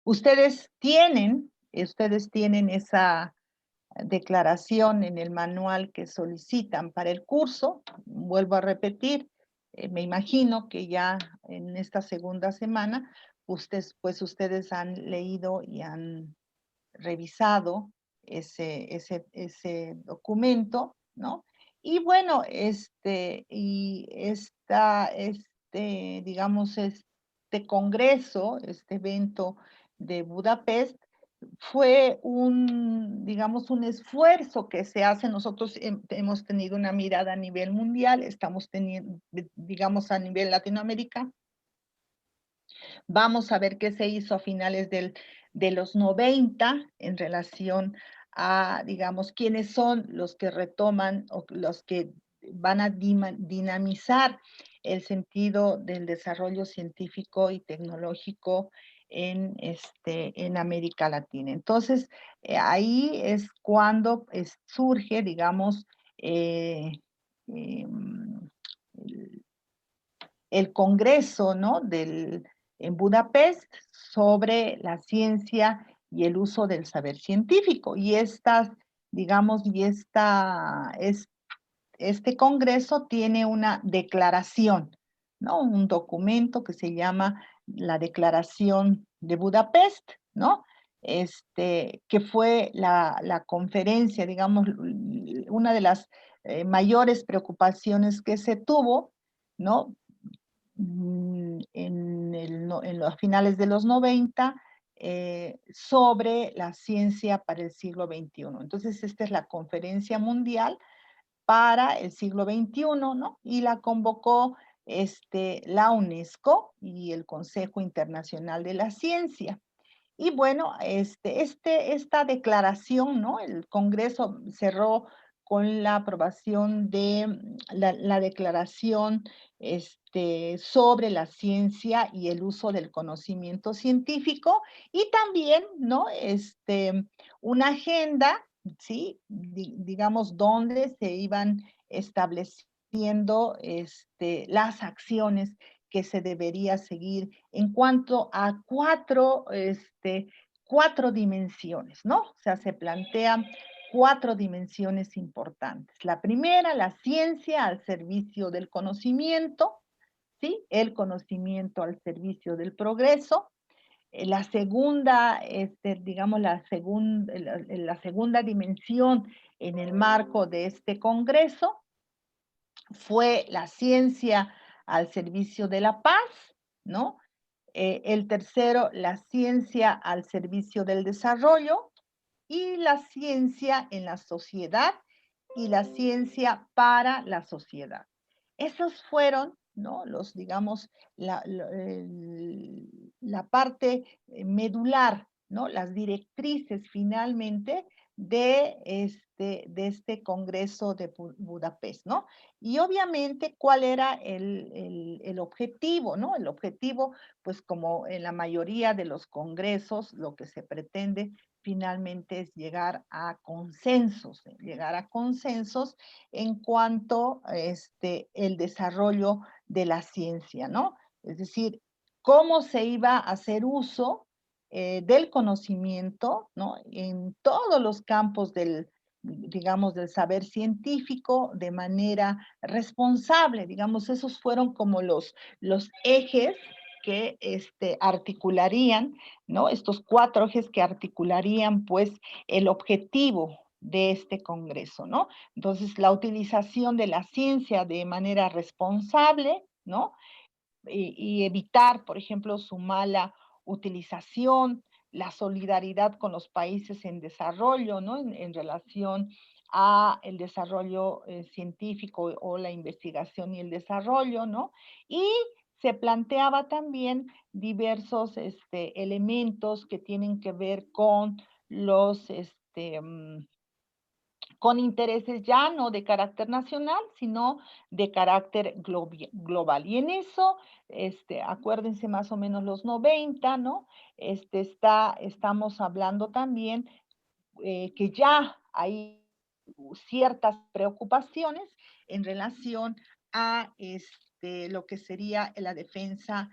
ustedes tienen esa declaración en el manual que solicitan para el curso. Vuelvo a repetir, me imagino que ya en esta segunda semana, ustedes han leído y han revisado ese documento, ¿no? Y bueno, digamos, este congreso, este evento de Budapest, fue digamos, un esfuerzo que se hace. Nosotros hemos tenido una mirada a nivel mundial, estamos teniendo, digamos, a nivel Latinoamérica. Vamos a ver qué se hizo a finales de los 90 en relación a, digamos, quiénes son los que retoman o los que van a dinamizar el sentido del desarrollo científico y tecnológico en América Latina. Entonces, ahí es cuando surge, digamos, eh, em, el congreso, ¿no? En Budapest sobre la ciencia y el uso del saber científico. Y digamos, este congreso tiene una declaración, ¿no? Un documento que se llama la Declaración de Budapest, ¿no? Que fue la conferencia, digamos, una de las mayores preocupaciones que se tuvo, ¿no? En los finales de los 90, sobre la ciencia para el siglo XXI. Entonces, esta es la conferencia mundial para el siglo XXI, ¿no? Y la convocó la UNESCO y el Consejo Internacional de la Ciencia. Y bueno, esta declaración, ¿no? El Congreso cerró con la aprobación de la declaración sobre la ciencia y el uso del conocimiento científico, y también, ¿no? Una agenda, ¿sí? Digamos, donde se iban estableciendo las acciones que se debería seguir en cuanto a cuatro dimensiones, ¿no? O sea, se plantean cuatro dimensiones importantes. La primera, la ciencia al servicio del conocimiento, ¿sí? El conocimiento al servicio del progreso. La segunda, digamos, la segunda dimensión en el marco de este congreso fue la ciencia al servicio de la paz, ¿no? El tercero, la ciencia al servicio del desarrollo, y la ciencia en la sociedad y la ciencia para la sociedad. Esos fueron, ¿no? Digamos, la parte medular, ¿no? Las directrices finalmente de este Congreso de Budapest, ¿no? Y obviamente, ¿cuál era el objetivo, ¿no? El objetivo, pues como en la mayoría de los congresos, lo que se pretende finalmente es llegar a consensos en cuanto a el desarrollo de la ciencia, ¿no? Es decir, cómo se iba a hacer uso del conocimiento, ¿no? En todos los campos digamos, del saber científico de manera responsable. Digamos, esos fueron como los ejes que articularían, ¿no? Estos cuatro ejes que articularían, pues, el objetivo de este congreso, ¿no? Entonces, la utilización de la ciencia de manera responsable, ¿no? Y evitar, por ejemplo, su mala utilización, la solidaridad con los países en desarrollo, ¿no? En relación a el desarrollo científico o la investigación y el desarrollo, ¿no? Y se planteaba también diversos elementos que tienen que ver con con intereses ya no de carácter nacional, sino de carácter global. Y en eso, acuérdense más o menos los 90, ¿no? Estamos hablando también que ya hay ciertas preocupaciones en relación a lo que sería la defensa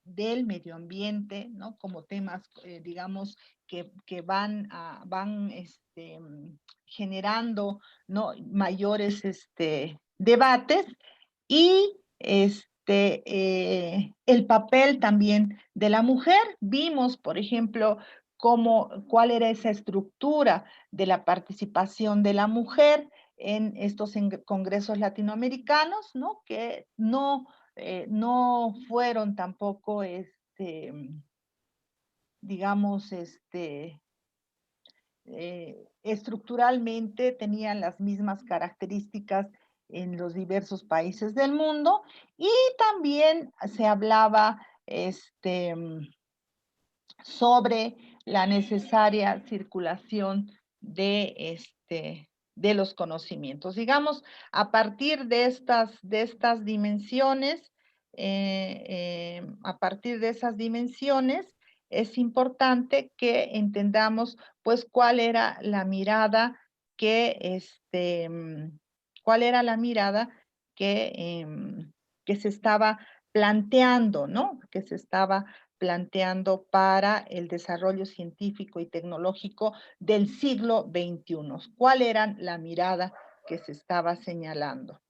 del medio ambiente, ¿no? Como temas, digamos, que van, generando, ¿no? mayores debates y el papel también de la mujer. Vimos, por ejemplo, cuál era esa estructura de la participación de la mujer en estos congresos latinoamericanos, ¿no? Que no fueron tampoco, digamos, estructuralmente tenían las mismas características en los diversos países del mundo, y también se hablaba sobre la necesaria circulación de los conocimientos. Digamos, a partir de estas dimensiones, a partir de esas dimensiones, es importante que entendamos, pues, cuál era la mirada cuál era la mirada que se estaba planteando, ¿no? Que se estaba planteando para el desarrollo científico y tecnológico del siglo XXI. ¿Cuál era la mirada que se estaba señalando?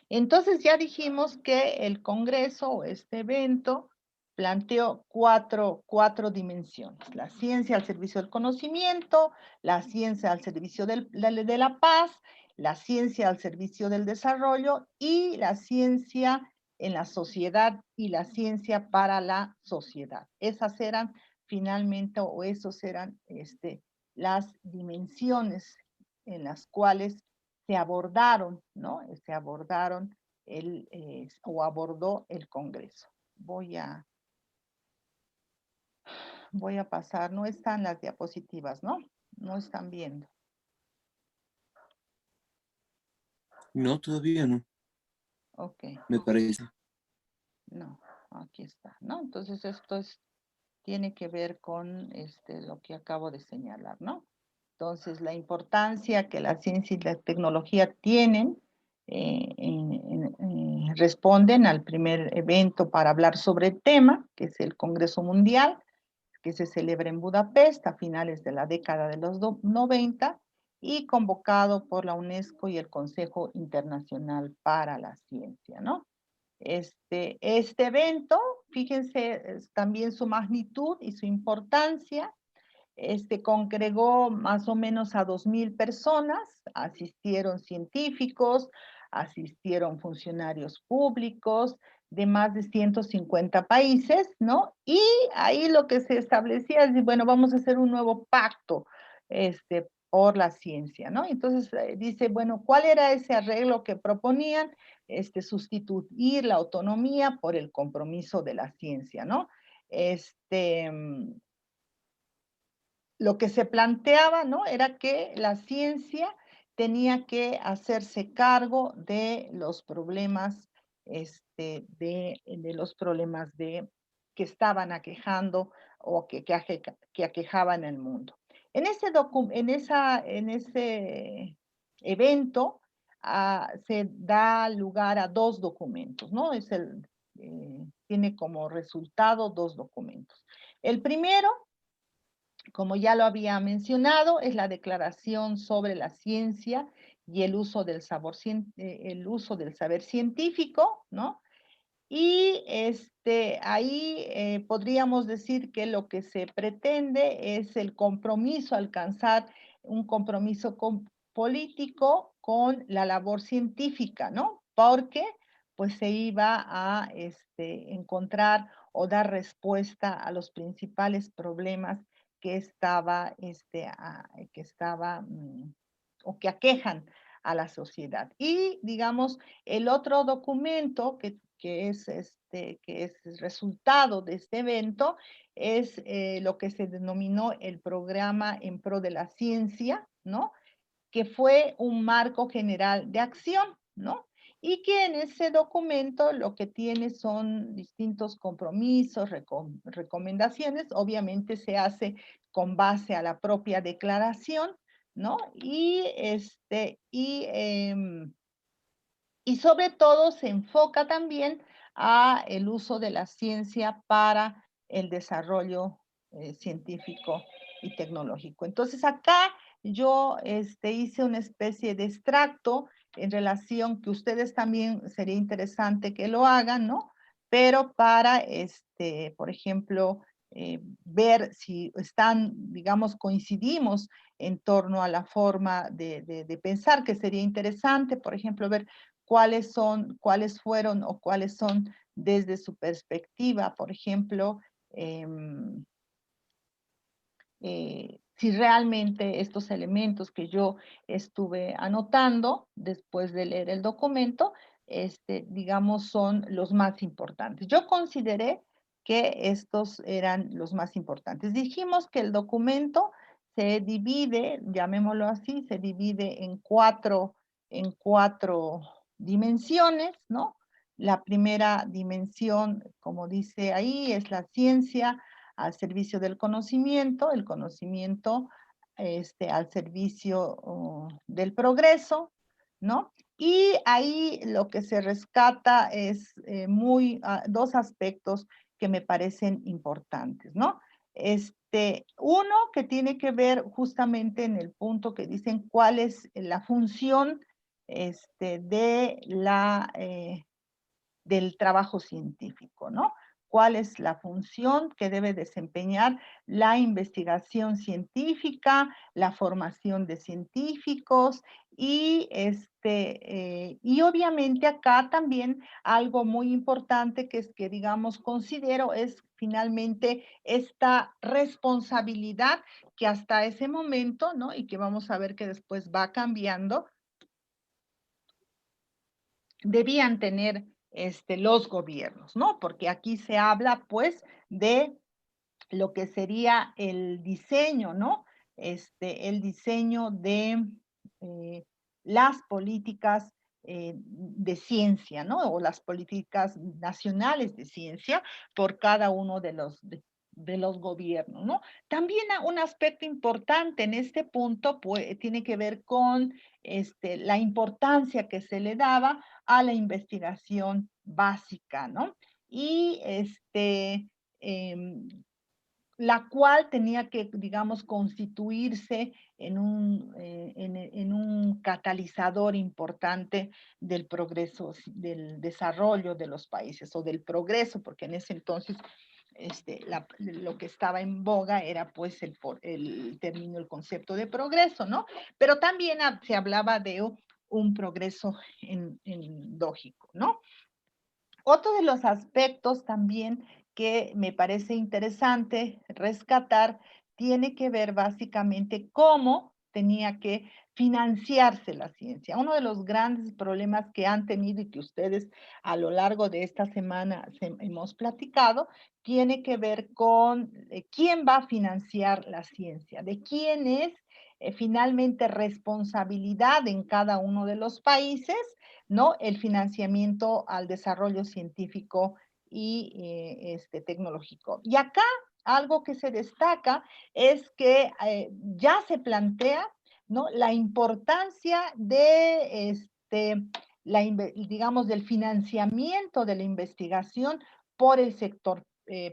Entonces ya dijimos que el Congreso o este evento planteó cuatro dimensiones: la ciencia al servicio del conocimiento, la ciencia al servicio de la paz, la ciencia al servicio del desarrollo y la ciencia en la sociedad y la ciencia para la sociedad. Esas eran finalmente, o esos eran las dimensiones en las cuales se abordaron, ¿no? Se abordaron o abordó el Congreso. Voy a pasar, no están las diapositivas, ¿no? No están viendo. No, todavía no. Ok. Me parece. No, aquí está, ¿no? Entonces esto tiene que ver con lo que acabo de señalar, ¿no? Entonces, la importancia que la ciencia y la tecnología tienen, responden al primer evento para hablar sobre el tema, que es el Congreso Mundial, que se celebra en Budapest a finales de la década de los 90 y convocado por la UNESCO y el Consejo Internacional para la Ciencia, ¿no? Este evento, fíjense también su magnitud y su importancia. Congregó más o menos a 2,000 personas, asistieron científicos, asistieron funcionarios públicos de más de 150 países, ¿no? Y ahí lo que se establecía es, bueno, vamos a hacer un nuevo pacto, por la ciencia, ¿no? Entonces dice, bueno, ¿cuál era ese arreglo que proponían? Sustituir la autonomía por el compromiso de la ciencia, ¿no? Lo que se planteaba, ¿no? Era que la ciencia tenía que hacerse cargo de los problemas, de los problemas que estaban aquejando o que aquejaban el mundo. En ese evento se da lugar a 2 documentos, ¿no? Tiene como resultado 2 documentos. El primero, como ya lo había mencionado, es la Declaración sobre la Ciencia y el uso del saber científico, ¿no? Y ahí podríamos decir que lo que se pretende es el compromiso, alcanzar un compromiso político con la labor científica, ¿no? Porque pues se iba a encontrar o dar respuesta a los principales problemas que o que aquejan a la sociedad. Y digamos, el otro documento que es el resultado de este evento es lo que se denominó el Programa en Pro de la Ciencia, ¿no? Que fue un marco general de acción, ¿no? Y que en ese documento lo que tiene son distintos compromisos, recomendaciones, obviamente se hace con base a la propia declaración, ¿no? Y sobre todo se enfoca también a el uso de la ciencia para el desarrollo científico y tecnológico. Entonces acá yo hice una especie de extracto en relación que ustedes también sería interesante que lo hagan, ¿no? Pero para, por ejemplo, ver si están, digamos, coincidimos en torno a la forma de pensar, que sería interesante, por ejemplo, ver cuáles fueron o cuáles son desde su perspectiva, por ejemplo, si realmente estos elementos que yo estuve anotando después de leer el documento, digamos, son los más importantes. Yo consideré que estos eran los más importantes. Dijimos que el documento se divide, llamémoslo así, se divide en cuatro dimensiones, ¿no? La primera dimensión, como dice ahí, es la ciencia al servicio del conocimiento, el conocimiento al servicio del progreso, ¿no? Y ahí lo que se rescata es dos aspectos que me parecen importantes, ¿no? Uno que tiene que ver justamente en el punto que dicen cuál es la función del trabajo científico, ¿no? ¿Cuál es la función que debe desempeñar la investigación científica, la formación de científicos y obviamente acá también algo muy importante que es que, digamos, considero es finalmente esta responsabilidad que hasta ese momento, ¿no? Y que vamos a ver que después va cambiando, debían tener los gobiernos, ¿no? Porque aquí se habla, pues, de lo que sería el diseño, ¿no? El diseño de las políticas de ciencia, ¿no? O las políticas nacionales de ciencia por cada uno de los gobiernos, ¿no? También un aspecto importante en este punto pues, tiene que ver con la importancia que se le daba a la investigación básica, ¿no? Y em, la cual tenía que, digamos, constituirse en un catalizador importante del progreso, del desarrollo de los países o del progreso, porque en ese entonces lo que estaba en boga era pues el término, el concepto de progreso, ¿no? Pero también se hablaba de un progreso endógico, ¿no? Otro de los aspectos también que me parece interesante rescatar tiene que ver básicamente cómo tenía que financiarse la ciencia. Uno de los grandes problemas que han tenido y que ustedes a lo largo de esta semana hemos platicado, tiene que ver con quién va a financiar la ciencia, de quién es finalmente responsabilidad en cada uno de los países, ¿no? El financiamiento al desarrollo científico y tecnológico. Y acá algo que se destaca es que ya se plantea, ¿no? La importancia de digamos, del financiamiento de la investigación por el sector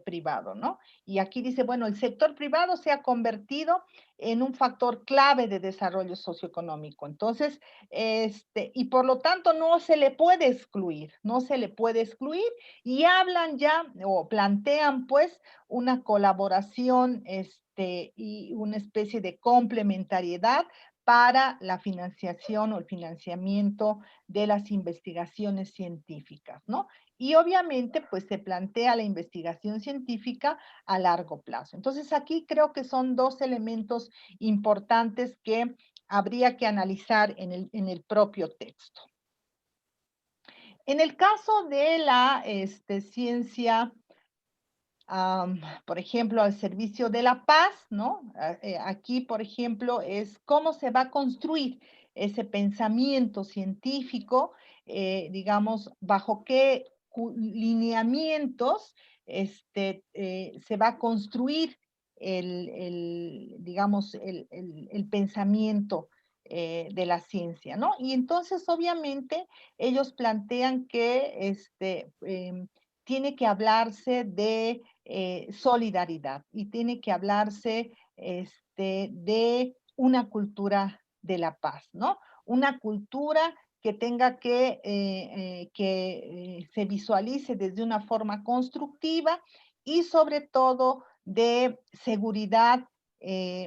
privado, ¿no? Y aquí dice, bueno, el sector privado se ha convertido en un factor clave de desarrollo socioeconómico. Entonces, y por lo tanto no se le puede excluir, no se le puede excluir y hablan ya o plantean pues una colaboración y una especie de complementariedad para la financiación o el financiamiento de las investigaciones científicas, ¿no? Y obviamente, pues se plantea la investigación científica a largo plazo. Entonces, aquí creo que son dos elementos importantes que habría que analizar en el propio texto. En el caso de la ciencia, por ejemplo, al servicio de la paz, ¿no? Aquí, por ejemplo, es cómo se va a construir ese pensamiento científico, digamos, bajo qué lineamientos se va a construir digamos, el pensamiento de la ciencia, ¿no? Y entonces, obviamente, ellos plantean que tiene que hablarse de solidaridad y tiene que hablarse de una cultura de la paz, ¿no? Una cultura que tenga que se visualice desde una forma constructiva y sobre todo de seguridad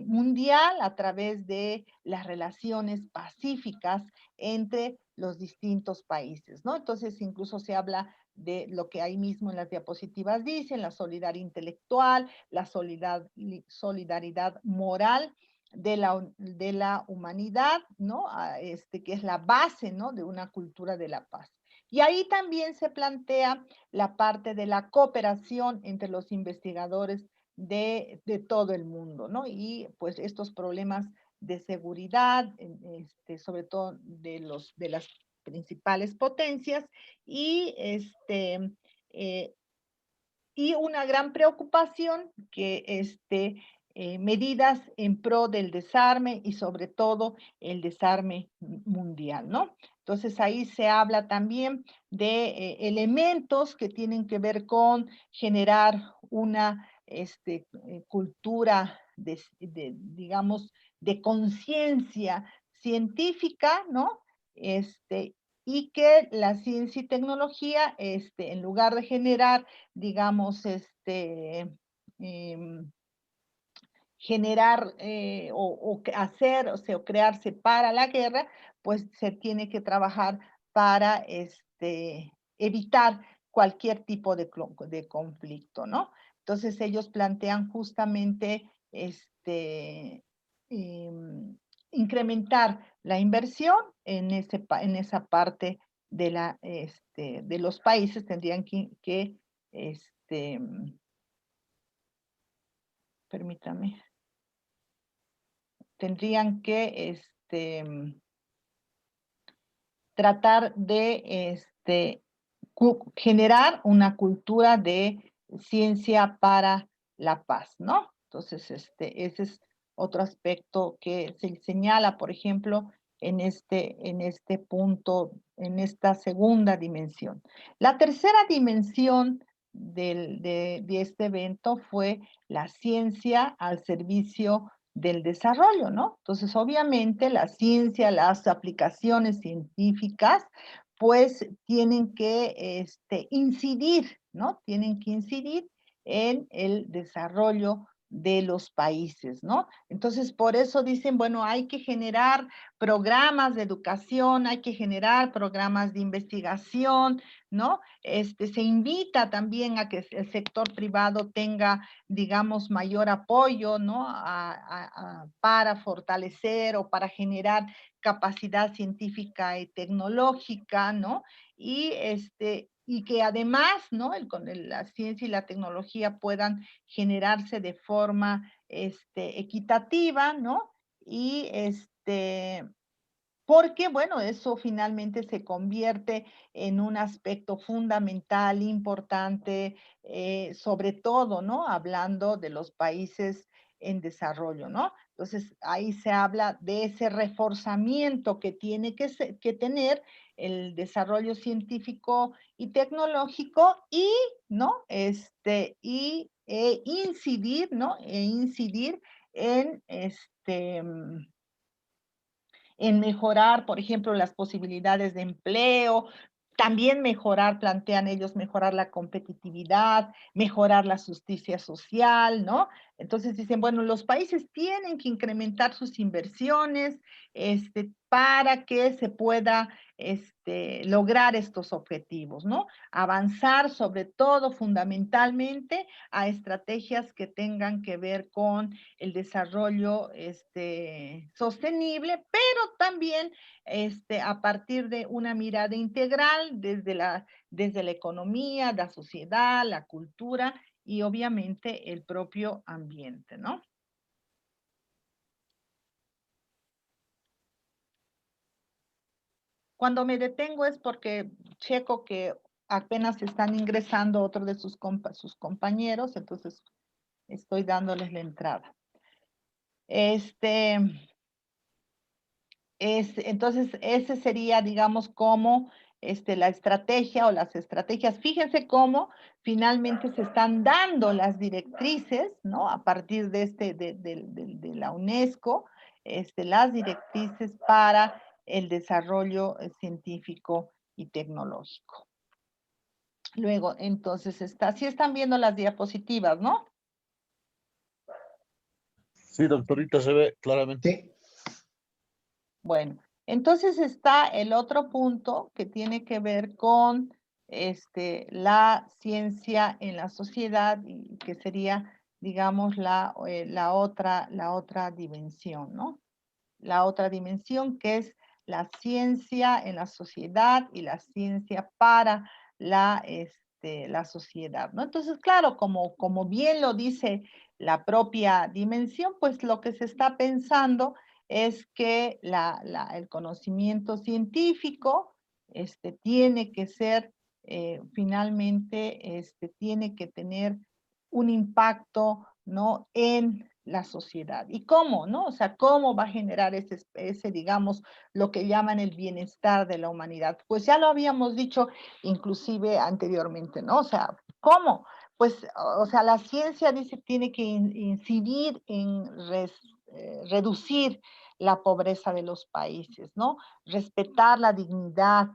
mundial a través de las relaciones pacíficas entre los distintos países, ¿no? Entonces, incluso se habla de lo que ahí mismo en las diapositivas dicen, la solidaridad intelectual, la solidaridad moral de la humanidad, ¿no? Que es la base, ¿no? De una cultura de la paz. Y ahí también se plantea la parte de la cooperación entre los investigadores de todo el mundo, ¿no? Y pues estos problemas de seguridad, sobre todo de las principales potencias, y, eh, y una gran preocupación que medidas en pro del desarme y sobre todo el desarme mundial, ¿no? Entonces ahí se habla también de elementos que tienen que ver con generar una cultura digamos, de conciencia científica, ¿no? Y que la ciencia y tecnología, en lugar de generar, digamos, em, generar hacer o crearse para la guerra, pues se tiene que trabajar para evitar cualquier tipo de conflicto, ¿no? Entonces ellos plantean justamente em, incrementar la inversión en esa parte de los países, tendrían que permítame, tendrían que tratar de generar una cultura de ciencia para la paz, ¿no? Entonces, ese es otro aspecto que se señala, por ejemplo, en este punto, en esta segunda dimensión. La tercera dimensión de este evento fue la ciencia al servicio del desarrollo, ¿no? Entonces, obviamente, la ciencia, las aplicaciones científicas, pues tienen que incidir, ¿no? Tienen que incidir en el desarrollo de los países, ¿no? Entonces, por eso dicen, bueno, hay que generar programas de educación, hay que generar programas de investigación, ¿no? Se invita también a que el sector privado tenga, digamos, mayor apoyo, ¿no? Para fortalecer o para generar capacidad científica y tecnológica, ¿no? Y que además, ¿no? La ciencia y la tecnología puedan generarse de forma equitativa, ¿no? Y porque, bueno, eso finalmente se convierte en un aspecto fundamental, importante, sobre todo, ¿no? Hablando de los países en desarrollo, ¿no? Entonces, ahí se habla de ese reforzamiento que tiene que tener el desarrollo científico y tecnológico y, ¿no? Incidir, ¿no? Incidir en en mejorar, por ejemplo, las posibilidades de empleo, también mejorar, plantean ellos, mejorar la competitividad, mejorar la justicia social, ¿no? Entonces dicen, bueno, los países tienen que incrementar sus inversiones, para que se pueda, lograr estos objetivos, ¿no? Avanzar sobre todo fundamentalmente a estrategias que tengan que ver con el desarrollo, sostenible, pero también a partir de una mirada integral desde la economía, la sociedad, la cultura y obviamente el propio ambiente, ¿no? Cuando me detengo es porque checo que apenas están ingresando otros de sus compañeros, entonces estoy dándoles la entrada. Este, Entonces, ese sería, digamos, como la estrategia o las estrategias. Fíjense cómo finalmente se están dando las directrices, ¿no? A partir de, de la UNESCO, las directrices para el desarrollo científico y tecnológico. Luego, entonces, sí están viendo las diapositivas, ¿no? Sí, doctorita, se ve claramente. Sí. Bueno, entonces está el otro punto que tiene que ver con la ciencia en la sociedad y que sería, digamos, la otra dimensión, ¿no? La otra dimensión que es la ciencia en la sociedad y la ciencia para la sociedad, ¿no? Entonces, claro, como bien lo dice la propia dimensión, pues lo que se está pensando es que el conocimiento científico tiene que ser, finalmente, tiene que tener un impacto, ¿no? En la sociedad. ¿Y cómo, no? O sea, ¿cómo va a generar digamos, lo que llaman el bienestar de la humanidad? Pues ya lo habíamos dicho inclusive anteriormente, ¿no? O sea, ¿cómo? Pues, o sea, la ciencia dice tiene que incidir en reducir la pobreza de los países, ¿no? Respetar la dignidad,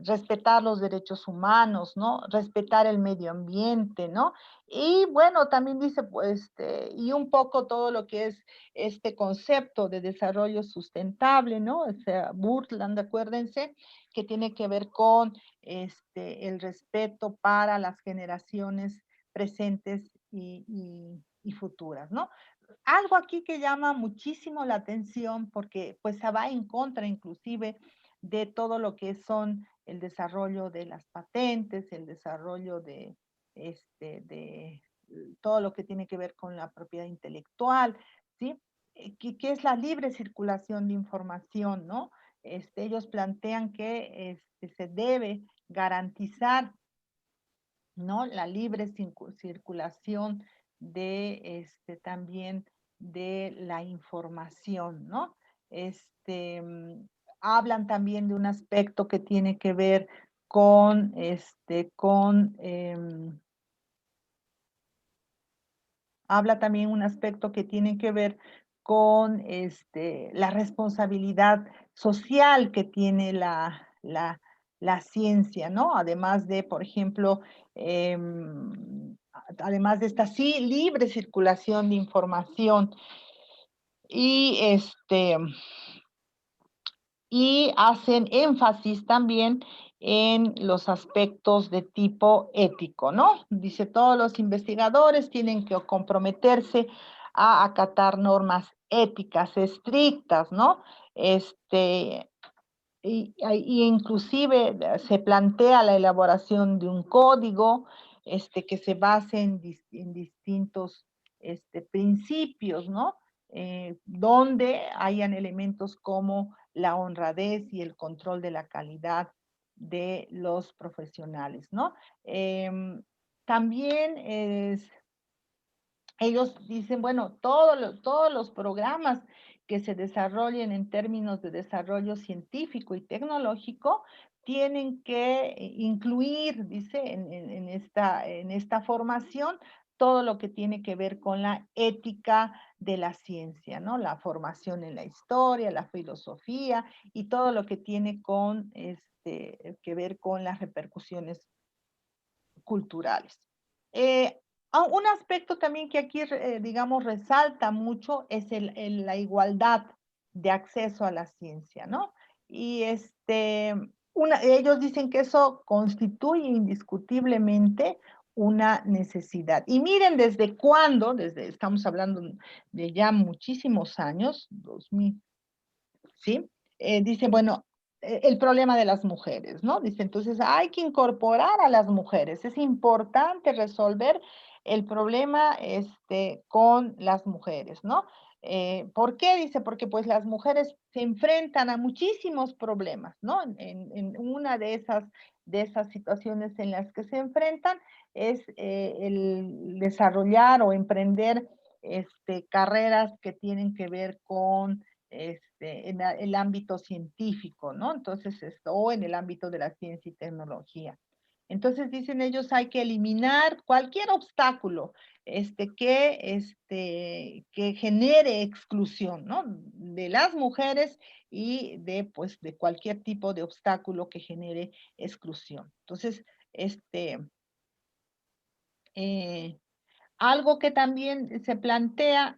respetar los derechos humanos, ¿no? Respetar el medio ambiente, ¿no? Y bueno, también dice, pues, y un poco todo lo que es este concepto de desarrollo sustentable, ¿no? O sea, Brundtland, acuérdense, que tiene que ver con el respeto para las generaciones presentes y futuras, ¿no? Algo aquí que llama muchísimo la atención porque pues se va en contra inclusive de todo lo que son el desarrollo de las patentes, el desarrollo de todo lo que tiene que ver con la propiedad intelectual, ¿sí? Que es la libre circulación de información, ¿no? Ellos plantean que se debe garantizar, ¿no? La libre circulación de también de la información, ¿no? Hablan también de un aspecto que tiene que ver con, habla también un aspecto que tiene que ver con la responsabilidad social que tiene la ciencia, ¿no? Además de, por ejemplo, además de esta sí, libre circulación de información y y hacen énfasis también en los aspectos de tipo ético, ¿no? Dice, todos los investigadores tienen que comprometerse a acatar normas éticas estrictas, ¿no? Y inclusive se plantea la elaboración de un código que se base en distintos principios, ¿no? Donde hayan elementos como la honradez y el control de la calidad de los profesionales, ¿no? También ellos dicen, bueno, todos los programas que se desarrollen en términos de desarrollo científico y tecnológico tienen que incluir, dice, en esta formación, todo lo que tiene que ver con la ética de la ciencia, ¿no? La formación en la historia, la filosofía y todo lo que tiene que ver con las repercusiones culturales. Un aspecto también que aquí, digamos, resalta mucho es la igualdad de acceso a la ciencia, ¿no? Y ellos dicen que eso constituye indiscutiblemente una necesidad. Y miren desde cuándo, estamos hablando de ya muchísimos años, 2000, ¿sí? Dice, bueno, el problema de las mujeres, ¿no? Dice, entonces hay que incorporar a las mujeres. Es importante resolver el problema con las mujeres, ¿no? ¿Por qué? Dice, porque pues las mujeres se enfrentan a muchísimos problemas, ¿no? En una de esas situaciones en las que se enfrentan es el desarrollar o emprender carreras que tienen que ver con el ámbito científico, ¿no? Entonces, o en el ámbito de la ciencia y tecnología. Entonces, dicen ellos, hay que eliminar cualquier obstáculo que genere exclusión, ¿no? De las mujeres y pues, de cualquier tipo de obstáculo que genere exclusión. Entonces, algo que también se plantea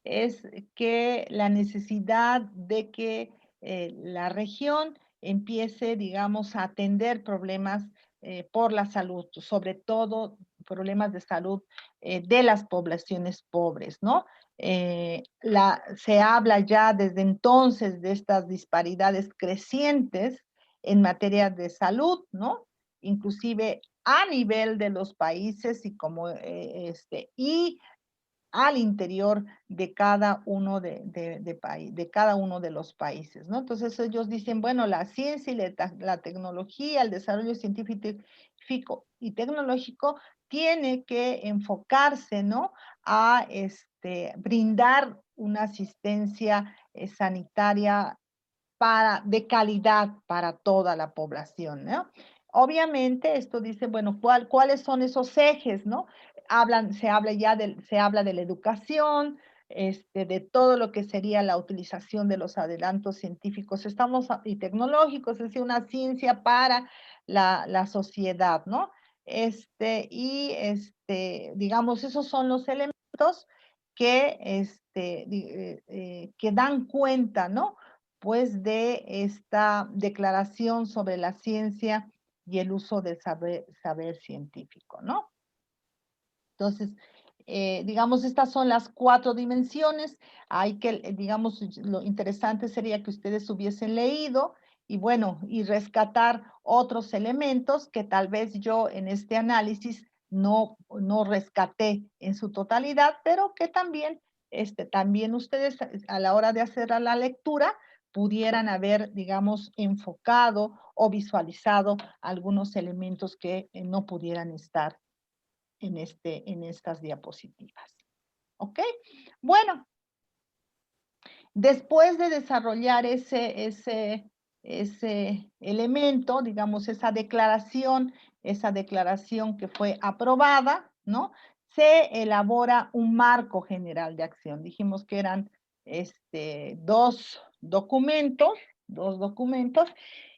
es que la necesidad de que la región empiece, digamos, a atender problemas por la salud, sobre todo problemas de salud de las poblaciones pobres, ¿no? Se habla ya desde entonces de estas disparidades crecientes en materia de salud, ¿no? Inclusive a nivel de los países y al interior de cada uno de cada uno de los países, ¿no? Entonces ellos dicen, bueno, la ciencia y la tecnología, el desarrollo científico y tecnológico tiene que enfocarse, ¿no? A brindar una asistencia sanitaria de calidad para toda la población, ¿no? Obviamente esto dice, bueno, ¿cuáles son esos ejes, no? Se habla de la educación, de todo lo que sería la utilización de los adelantos científicos y tecnológicos, es decir, una ciencia para la sociedad, ¿no? Digamos, esos son los elementos que dan cuenta, ¿no? Pues de esta declaración sobre la ciencia y el uso del saber científico, ¿no? Entonces, digamos, estas son las 4 dimensiones. Digamos, lo interesante sería que ustedes hubiesen leído y bueno, y rescatar otros elementos que tal vez yo en este análisis no rescaté en su totalidad, pero que también ustedes a la hora de hacer la lectura pudieran haber, digamos, enfocado o visualizado algunos elementos que no pudieran estar en estas diapositivas. ¿Ok? Bueno, después de desarrollar ese elemento, digamos, esa declaración que fue aprobada, ¿no? Se elabora un marco general de acción. Dijimos que eran dos documentos,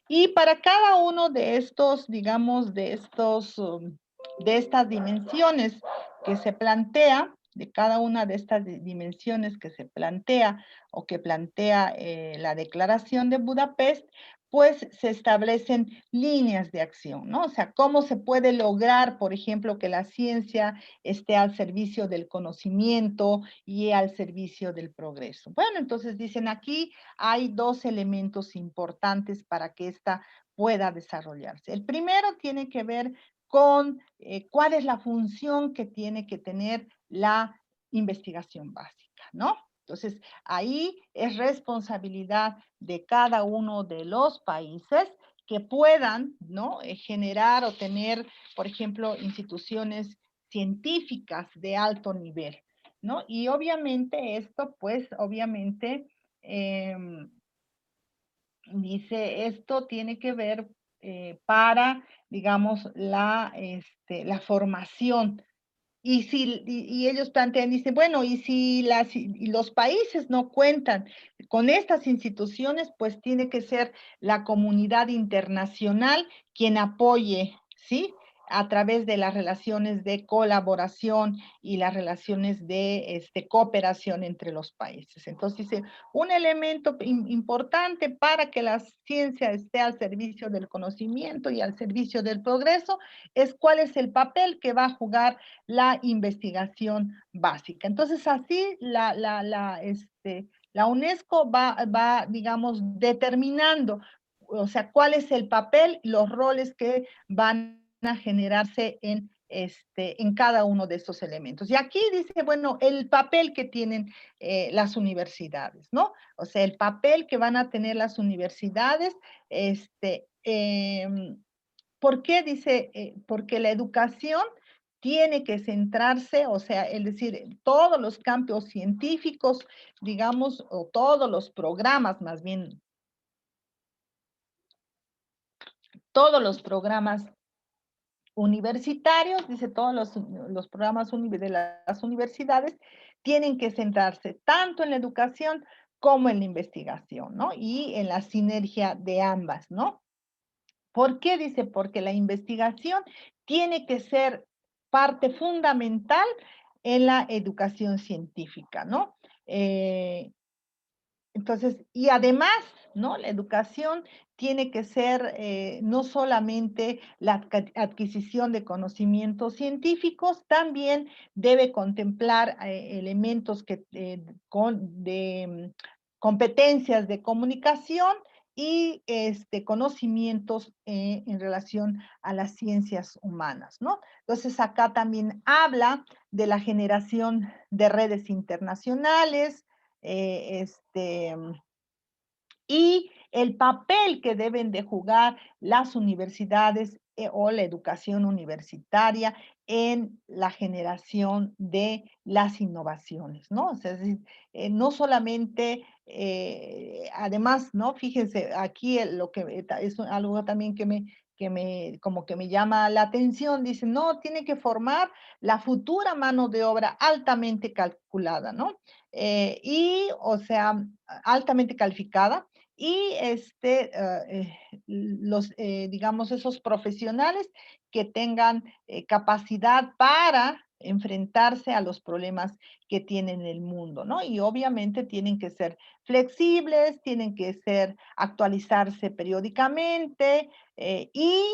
y para cada uno de estos, digamos, de estas dimensiones que se plantea, de cada una de estas dimensiones que se plantea o que plantea la Declaración de Budapest, pues se establecen líneas de acción, ¿no? O sea, cómo se puede lograr, por ejemplo, que la ciencia esté al servicio del conocimiento y al servicio del progreso. Bueno, entonces dicen aquí hay 2 elementos importantes para que esta pueda desarrollarse. El primero tiene que ver con cuál es la función que tiene que tener la investigación básica, ¿no? Entonces, ahí es responsabilidad de cada uno de los países que puedan, ¿no? Generar o tener, por ejemplo, instituciones científicas de alto nivel, ¿no? Y obviamente esto, pues, obviamente, dice, esto tiene que ver para, digamos, la formación. Y ellos plantean, dicen, bueno, y si los países no cuentan con estas instituciones, pues tiene que ser la comunidad internacional quien apoye, ¿sí? A través de las relaciones de colaboración y las relaciones de cooperación entre los países. Entonces, dice, un elemento importante para que la ciencia esté al servicio del conocimiento y al servicio del progreso es cuál es el papel que va a jugar la investigación básica. Entonces, así la UNESCO va, digamos, determinando, o sea, cuál es el papel, los roles que van a generarse en cada uno de estos elementos. Y aquí dice, bueno, el papel que tienen las universidades, ¿no? O sea, el papel que van a tener las universidades, ¿por qué dice? Porque la educación tiene que centrarse, o sea, es decir, todos los campos científicos, digamos, o todos los programas, más bien, todos los programas universitarios, dice todos los programas de las universidades, tienen que centrarse tanto en la educación como en la investigación, ¿no? Y en la sinergia de ambas, ¿no? ¿Por qué? Dice, porque la investigación tiene que ser parte fundamental en la educación científica, ¿no? Entonces, y además, ¿no? La educación tiene que ser no solamente la adquisición de conocimientos científicos, también debe contemplar elementos de competencias de comunicación y conocimientos en relación a las ciencias humanas, ¿no? Entonces, acá también habla de la generación de redes internacionales, y el papel que deben de jugar las universidades o la educación universitaria en la generación de las innovaciones, ¿no? O sea, es decir, no solamente, además, ¿no? Fíjense, aquí lo que es algo también como que me llama la atención, dice, no, tiene que formar la futura mano de obra altamente calculada, ¿no? O sea, altamente calificada, y digamos, esos profesionales que tengan capacidad para enfrentarse a los problemas que tiene el mundo, ¿no? Y obviamente tienen que ser flexibles, tienen que actualizarse periódicamente, y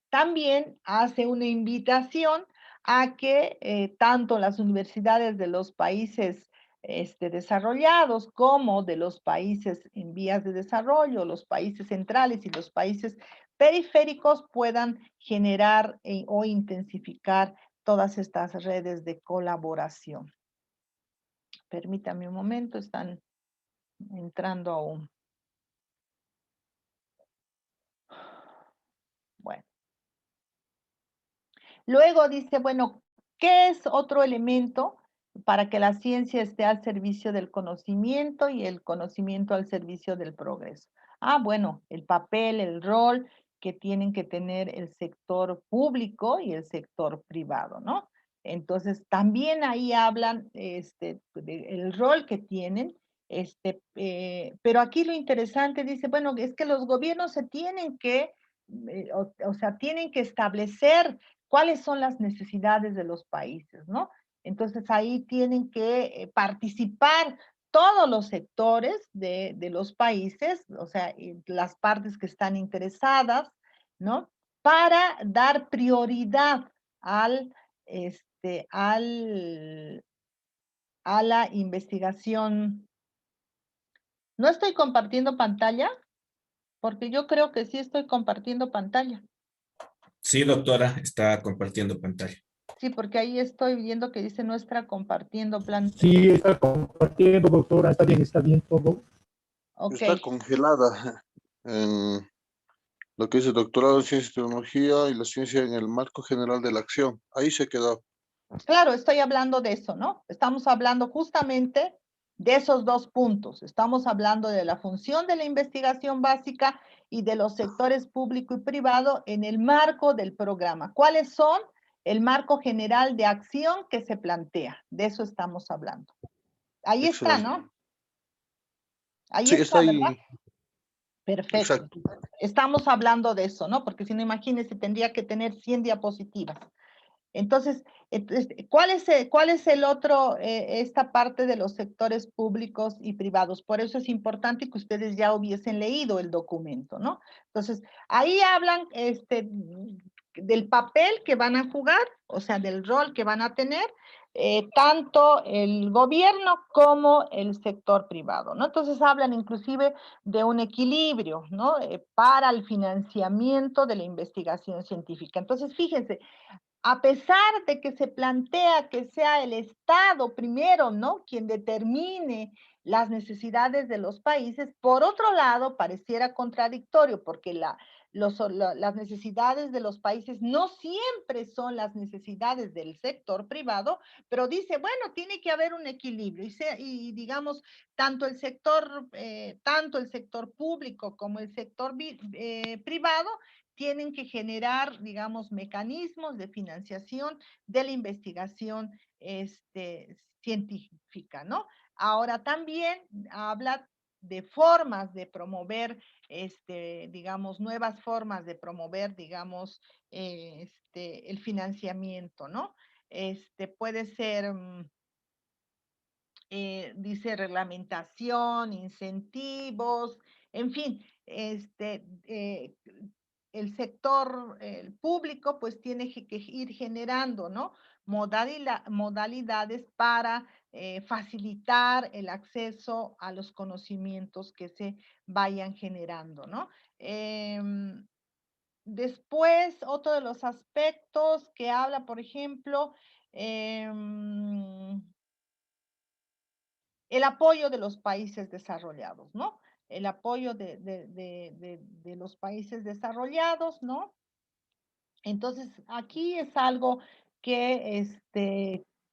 también hace una invitación a que tanto las universidades de los países desarrollados como de los países en vías de desarrollo, los países centrales y los países periféricos puedan generar o intensificar todas estas redes de colaboración. Permítame un momento, están entrando aún. Bueno. Luego dice, bueno, ¿qué es otro elemento para que la ciencia esté al servicio del conocimiento y el conocimiento al servicio del progreso? Ah, bueno, el papel, el rol que tienen que tener el sector público y el sector privado, ¿no? Entonces, también ahí hablan el rol que tienen, pero aquí lo interesante dice, bueno, es que los gobiernos se tienen que, o sea, tienen que establecer cuáles son las necesidades de los países, ¿no? Entonces ahí tienen que participar todos los sectores de los países, o sea, las partes que están interesadas, ¿no? Para dar prioridad este, al, a la investigación. ¿No estoy compartiendo pantalla? Porque yo creo que sí estoy compartiendo pantalla. Sí, doctora, está compartiendo pantalla. Sí, porque ahí estoy viendo que dice nuestra compartiendo plan. Sí, está compartiendo, doctora, está bien todo. Ok, Está congelada en lo que es el doctorado en Ciencia y Tecnología y la ciencia en el marco general de la acción. Ahí se quedó. claro, estoy hablando de eso, ¿no? Estamos hablando justamente de esos dos puntos. Estamos hablando de la función de la investigación básica y de los sectores público y privado en el marco del programa. ¿Cuáles son? El marco general de acción que se plantea. De eso estamos hablando. Ahí está, Excelente. ¿no? Ahí Sí, está está, ¿verdad? ahí. Perfecto. Exacto. Estamos hablando de eso, ¿no? Porque si no, imagínense, tendría que tener 100 diapositivas. Entonces, ¿cuál es el otro, esta parte de los sectores públicos y privados? Por eso es importante que ustedes ya hubiesen leído el documento, ¿no? Entonces, ahí hablan del papel que van a jugar, o sea, del rol que van a tener, tanto el gobierno como el sector privado, ¿no? Entonces, hablan inclusive de un equilibrio, ¿no? Para el financiamiento de la investigación científica. Entonces, fíjense, a pesar de que se plantea que sea el Estado primero, ¿no? Quien determine las necesidades de los países, por otro lado, pareciera contradictorio, porque las necesidades de los países no siempre son las necesidades del sector privado, pero dice, bueno, tiene que haber un equilibrio y digamos, tanto el sector público como el sector privado tienen que generar, digamos, mecanismos de financiación de la investigación científica, ¿no? Ahora también habla de formas de promover, digamos, nuevas formas de promover, digamos, el financiamiento, ¿no? Puede ser, dice, reglamentación, incentivos, en fin, el sector público pues tiene que ir generando, ¿no? Modalidades para facilitar el acceso a los conocimientos que se vayan generando, ¿no? Después, otro de los aspectos que habla, por ejemplo, el apoyo de los países desarrollados, ¿no? El apoyo de los países desarrollados, ¿no? Entonces, aquí es algo que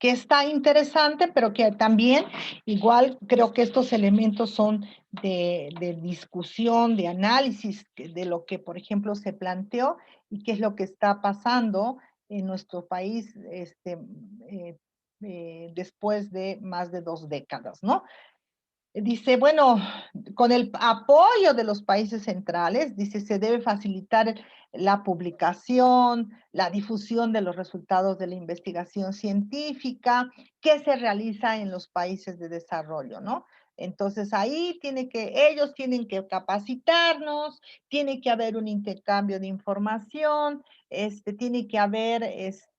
está interesante, pero que también igual creo que estos elementos son de discusión, de análisis de lo que, por ejemplo, se planteó y qué es lo que está pasando en nuestro país después de más de 2 décadas, ¿no? Dice, bueno, con el apoyo de los países centrales, dice, se debe facilitar la publicación, la difusión de los resultados de la investigación científica que se realiza en los países de desarrollo, ¿no? Entonces ahí ellos tienen que capacitarnos, tiene que haber un intercambio de información, tiene que haber,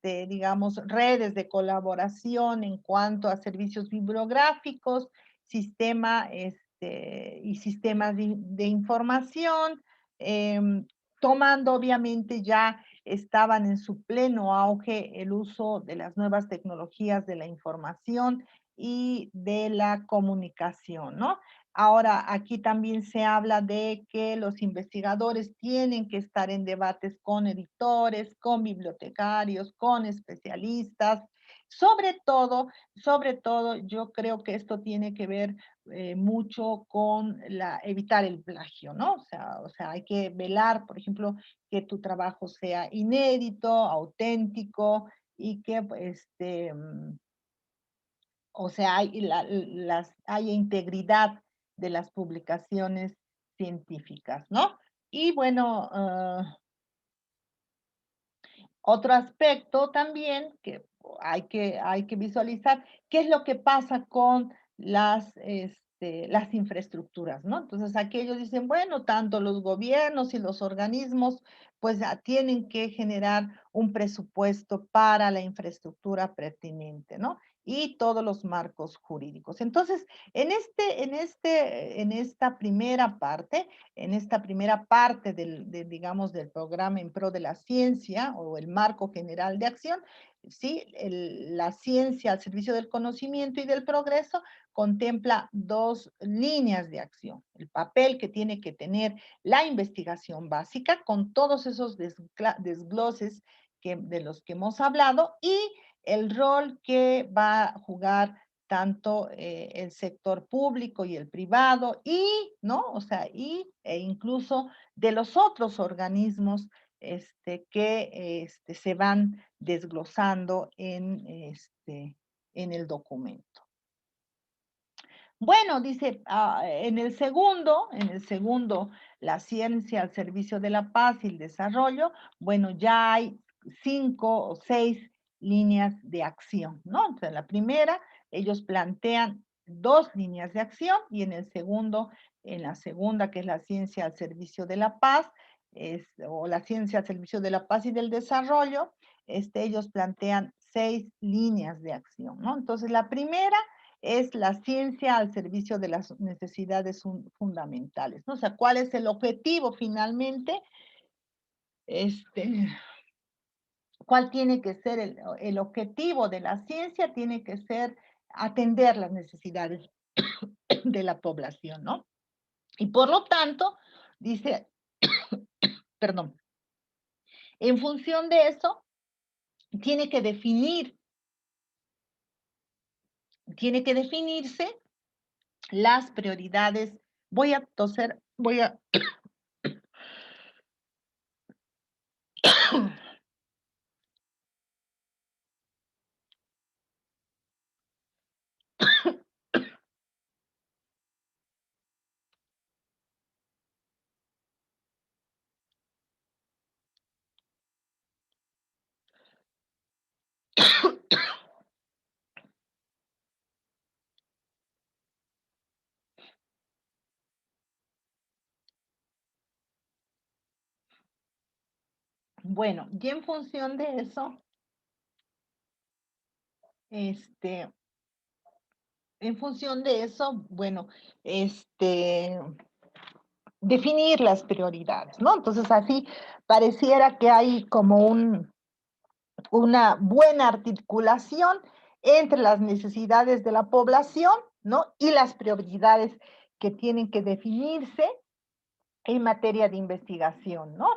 digamos, redes de colaboración en cuanto a servicios bibliográficos, y sistemas de información, tomando obviamente ya estaban en su pleno auge el uso de las nuevas tecnologías de la información y de la comunicación, ¿no? Ahora, aquí también se habla de que los investigadores tienen que estar en debates con editores, con bibliotecarios, con especialistas. Sobre todo, yo creo que esto tiene que ver mucho con evitar el plagio, ¿no? O sea, hay que velar, por ejemplo, que tu trabajo sea inédito, auténtico y que, o sea, haya integridad de las publicaciones científicas, ¿no? Y bueno, otro aspecto también que hay que visualizar, qué es lo que pasa con las infraestructuras, ¿no? Entonces, aquí ellos dicen, bueno, tanto los gobiernos y los organismos, pues tienen que generar un presupuesto para la infraestructura pertinente, ¿no? Y todos los marcos jurídicos. Entonces, en esta primera parte digamos, del programa en pro de la ciencia o el marco general de acción, ¿sí? La ciencia al servicio del conocimiento y del progreso contempla 2 líneas de acción. El papel que tiene que tener la investigación básica con todos esos desgloses de los que hemos hablado y el rol que va a jugar tanto el sector público y el privado y, ¿no? O sea, e incluso de los otros organismos que se van desglosando en el documento. Bueno, dice, en el segundo, la ciencia al servicio de la paz y el desarrollo, bueno, ya hay 5 o 6 líneas de acción, ¿no? Entonces, la primera, ellos plantean 2 líneas de acción y en la segunda, que es la ciencia al servicio de la paz, o la ciencia al servicio de la paz y del desarrollo, ellos plantean 6 líneas de acción, ¿no? Entonces, la primera es la ciencia al servicio de las necesidades fundamentales, ¿no? O sea, ¿cuál es el objetivo finalmente? ¿Cuál tiene que ser el objetivo de la ciencia? Tiene que ser atender las necesidades de la población, ¿no? Y por lo tanto, dice, perdón, en función de eso, tiene que definirse las prioridades. Voy a toser, voy a... Bueno, y en función de eso, bueno, definir las prioridades, ¿no? Entonces, así pareciera que hay como una buena articulación entre las necesidades de la población, ¿no? Y las prioridades que tienen que definirse en materia de investigación, ¿no?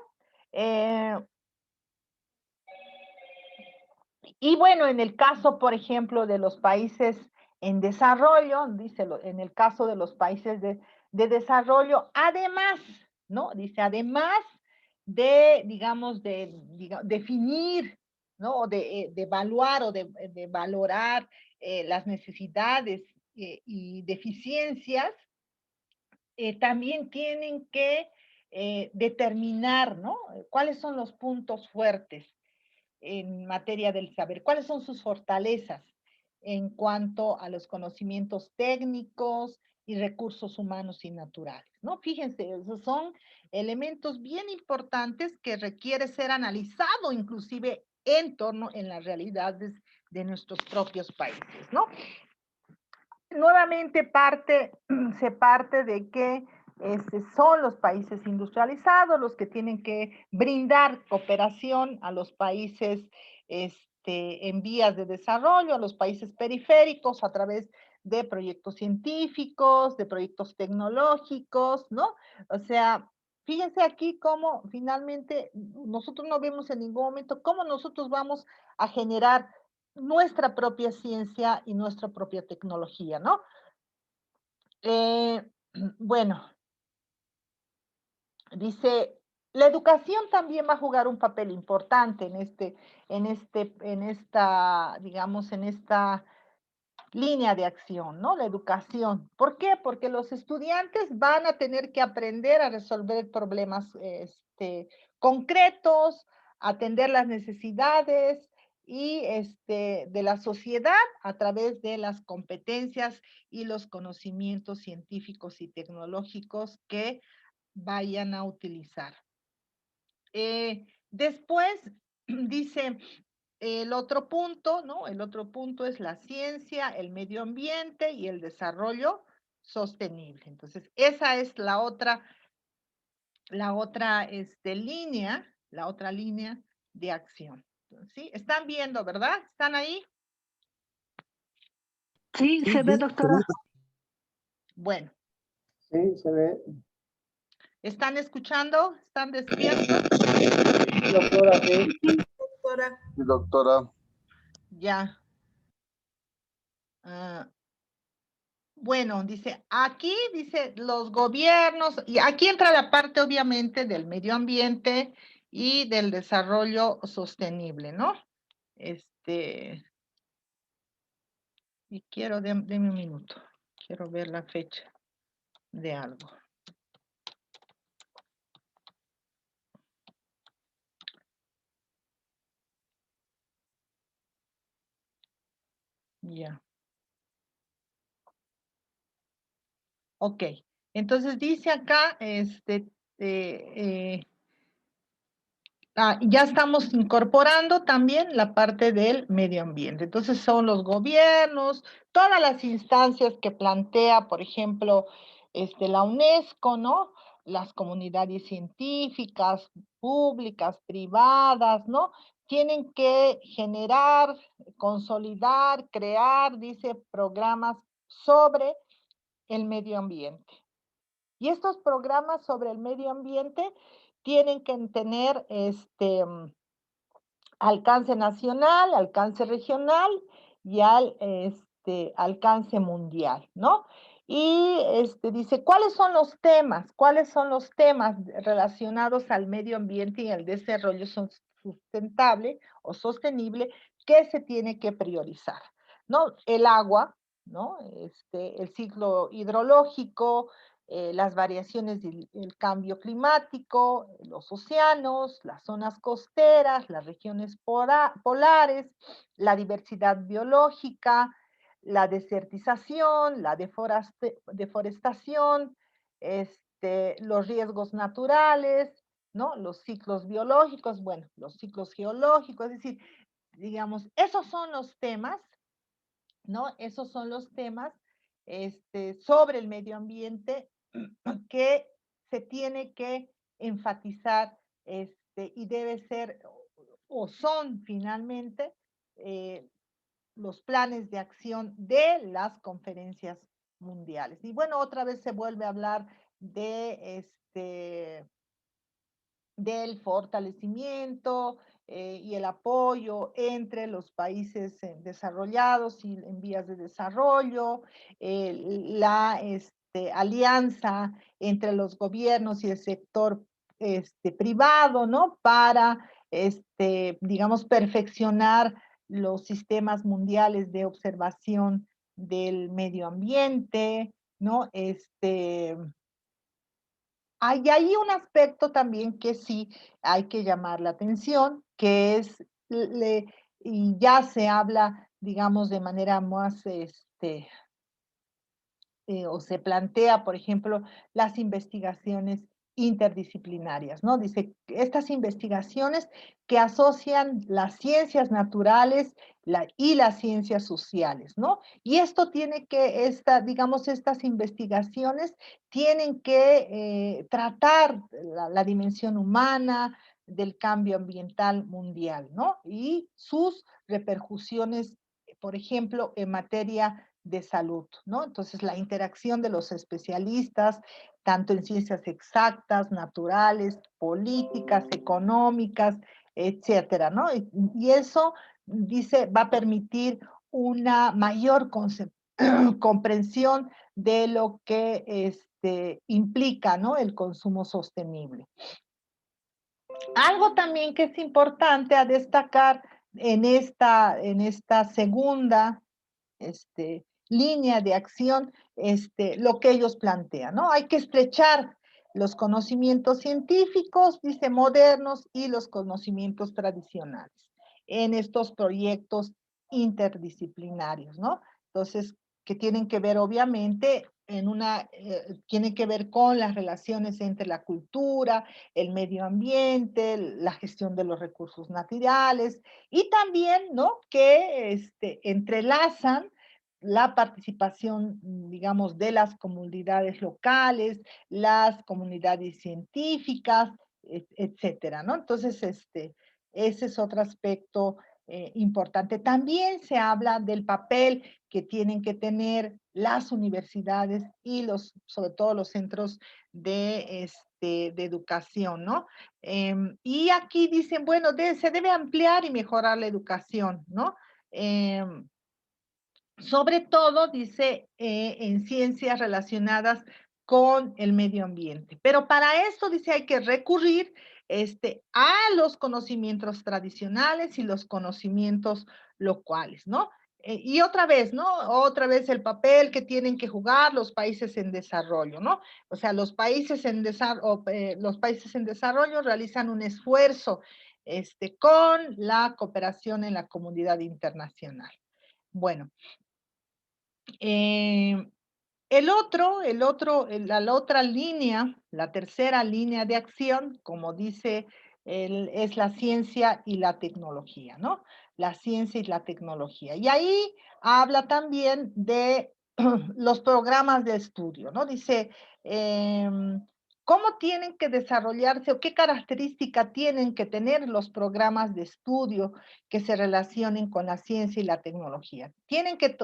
Y bueno, en el caso, por ejemplo, de los países en desarrollo, dice, en el caso de los países de desarrollo, además, ¿no? Dice, además de, digamos, definir, ¿no? O de evaluar o de valorar las necesidades y deficiencias, también tienen que determinar, ¿no? ¿Cuáles son los puntos fuertes en materia del saber? ¿Cuáles son sus fortalezas en cuanto a los conocimientos técnicos y recursos humanos y naturales? ¿No? Fíjense, esos son elementos bien importantes que requiere ser analizado inclusive en las realidades de nuestros propios países, ¿no? Nuevamente se parte de que son los países industrializados los que tienen que brindar cooperación a los países en vías de desarrollo, a los países periféricos a través de proyectos científicos, de proyectos tecnológicos, ¿no? O sea, fíjense aquí cómo finalmente nosotros no vemos en ningún momento cómo nosotros vamos a generar nuestra propia ciencia y nuestra propia tecnología, ¿no? Eh, bueno, dice, la educación también va a jugar un papel importante digamos, en esta línea de acción, ¿no? La educación. ¿Por qué? Porque los estudiantes van a tener que aprender a resolver problemas concretos, atender las necesidades y de la sociedad a través de las competencias y los conocimientos científicos y tecnológicos que vayan a utilizar. Después dice el otro punto, ¿no? El otro punto es la ciencia, el medio ambiente y el desarrollo sostenible. Entonces, esa es la otra línea, la otra línea de acción. ¿Sí? ¿Están viendo, verdad? ¿Están ahí? Sí, se ve, doctora. Bueno, Sí, se ve. ¿están escuchando? ¿Están despiertos? Doctora, sí. Doctora. Sí, doctora. Ya. Bueno, aquí dice los gobiernos, y aquí entra la parte obviamente del medio ambiente y del desarrollo sostenible, ¿no? Y quiero, deme un minuto, quiero ver la fecha de algo. Ya. Ok, entonces dice acá, ya estamos incorporando también la parte del medio ambiente. Entonces son los gobiernos, todas las instancias que plantea, por ejemplo, la UNESCO, ¿no? Las comunidades científicas, públicas, privadas, ¿no? Tienen que generar, consolidar, crear, dice, programas sobre el medio ambiente. Y estos programas sobre el medio ambiente tienen que tener alcance nacional, alcance regional y alcance mundial, ¿no? Y dice, ¿cuáles son los temas? ¿Cuáles son los temas relacionados al medio ambiente y al desarrollo sustentable o sostenible que se tiene que priorizar? ¿No? El agua, ¿no? El ciclo hidrológico, las variaciones del cambio climático, los océanos, las zonas costeras, las regiones polares, la diversidad biológica, la desertización, la deforestación, los riesgos naturales, ¿no? Los ciclos biológicos, bueno, los ciclos geológicos, es decir, digamos, esos son los temas, ¿no? Esos son los temas sobre el medio ambiente que se tiene que enfatizar y debe ser o son finalmente los planes de acción de las conferencias mundiales. Y bueno, otra vez se vuelve a hablar de del fortalecimiento y el apoyo entre los países desarrollados y en vías de desarrollo, la alianza entre los gobiernos y el sector privado, ¿no? Para, digamos, perfeccionar los sistemas mundiales de observación del medio ambiente, ¿no? Hay ahí un aspecto también que sí hay que llamar la atención, que es, y ya se habla, digamos, de manera más, o se plantea, por ejemplo, las investigaciones interdisciplinarias, ¿no? Dice, estas investigaciones que asocian las ciencias naturales y las ciencias sociales, ¿no? Y esto tiene que, digamos, estas investigaciones tienen que tratar la dimensión humana del cambio ambiental mundial, ¿no? Y sus repercusiones, por ejemplo, en materia de salud, ¿no? Entonces, la interacción de los especialistas, tanto en ciencias exactas, naturales, políticas, económicas, etcétera, ¿no? Y eso, dice, va a permitir una mayor comprensión de lo que implica, ¿no? El consumo sostenible. Algo también que es importante a destacar en esta segunda línea de acción, lo que ellos plantean, ¿no? Hay que estrechar los conocimientos científicos, dice, modernos y los conocimientos tradicionales en estos proyectos interdisciplinarios, ¿no? Entonces, que tienen que ver obviamente tienen que ver con las relaciones entre la cultura, el medio ambiente, la gestión de los recursos naturales y también, ¿no? Que entrelazan la participación, digamos, de las comunidades locales, las comunidades científicas, etcétera, ¿no? Entonces, ese es otro aspecto importante. También se habla del papel que tienen que tener las universidades y sobre todo los centros de educación, ¿no? Y aquí dicen, bueno, se debe ampliar y mejorar la educación, ¿no? Sobre todo, dice, en ciencias relacionadas con el medio ambiente. Pero para esto, dice, hay que recurrir a los conocimientos tradicionales y los conocimientos locales, ¿no? Y otra vez, ¿no? Otra vez el papel que tienen que jugar los países en desarrollo, ¿no? O sea, los países en desarrollo realizan un esfuerzo con la cooperación en la comunidad internacional. Bueno, la otra línea, la tercera línea de acción, como dice, es la ciencia y la tecnología, ¿no? La ciencia y la tecnología. Y ahí habla también de los programas de estudio, ¿no? Dice, ¿cómo tienen que desarrollarse o qué característica tienen que tener los programas de estudio que se relacionen con la ciencia y la tecnología? Tienen que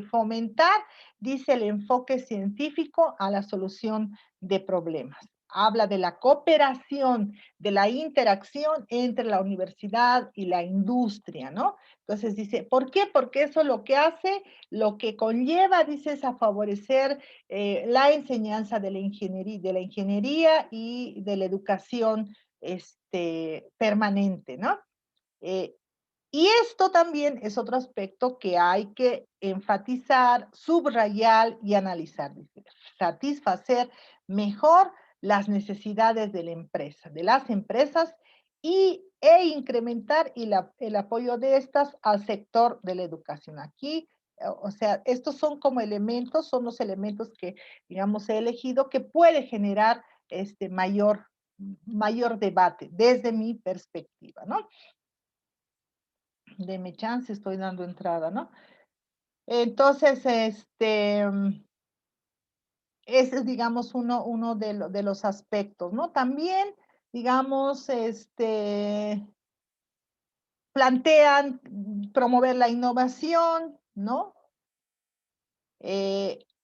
fomentar, dice, el enfoque científico a la solución de problemas. habla de la cooperación, de la interacción entre la universidad y la industria, ¿no? Entonces dice, ¿por qué? Porque eso lo que hace, lo que conlleva, dice, es a favorecer la enseñanza de la ingeniería y de la educación permanente, ¿no? Y esto también es otro aspecto que hay que enfatizar, subrayar y analizar. Dice, satisfacer mejor las necesidades de la empresa, de las empresas e incrementar el apoyo de estas al sector de la educación. Aquí, o sea, estos son como elementos, son los elementos que, digamos, he elegido que puede generar mayor debate desde mi perspectiva, ¿no? Deme chance, estoy dando entrada, ¿no? Entonces, ese es, digamos, uno de los aspectos, ¿no? También, digamos, plantean promover la innovación, ¿no?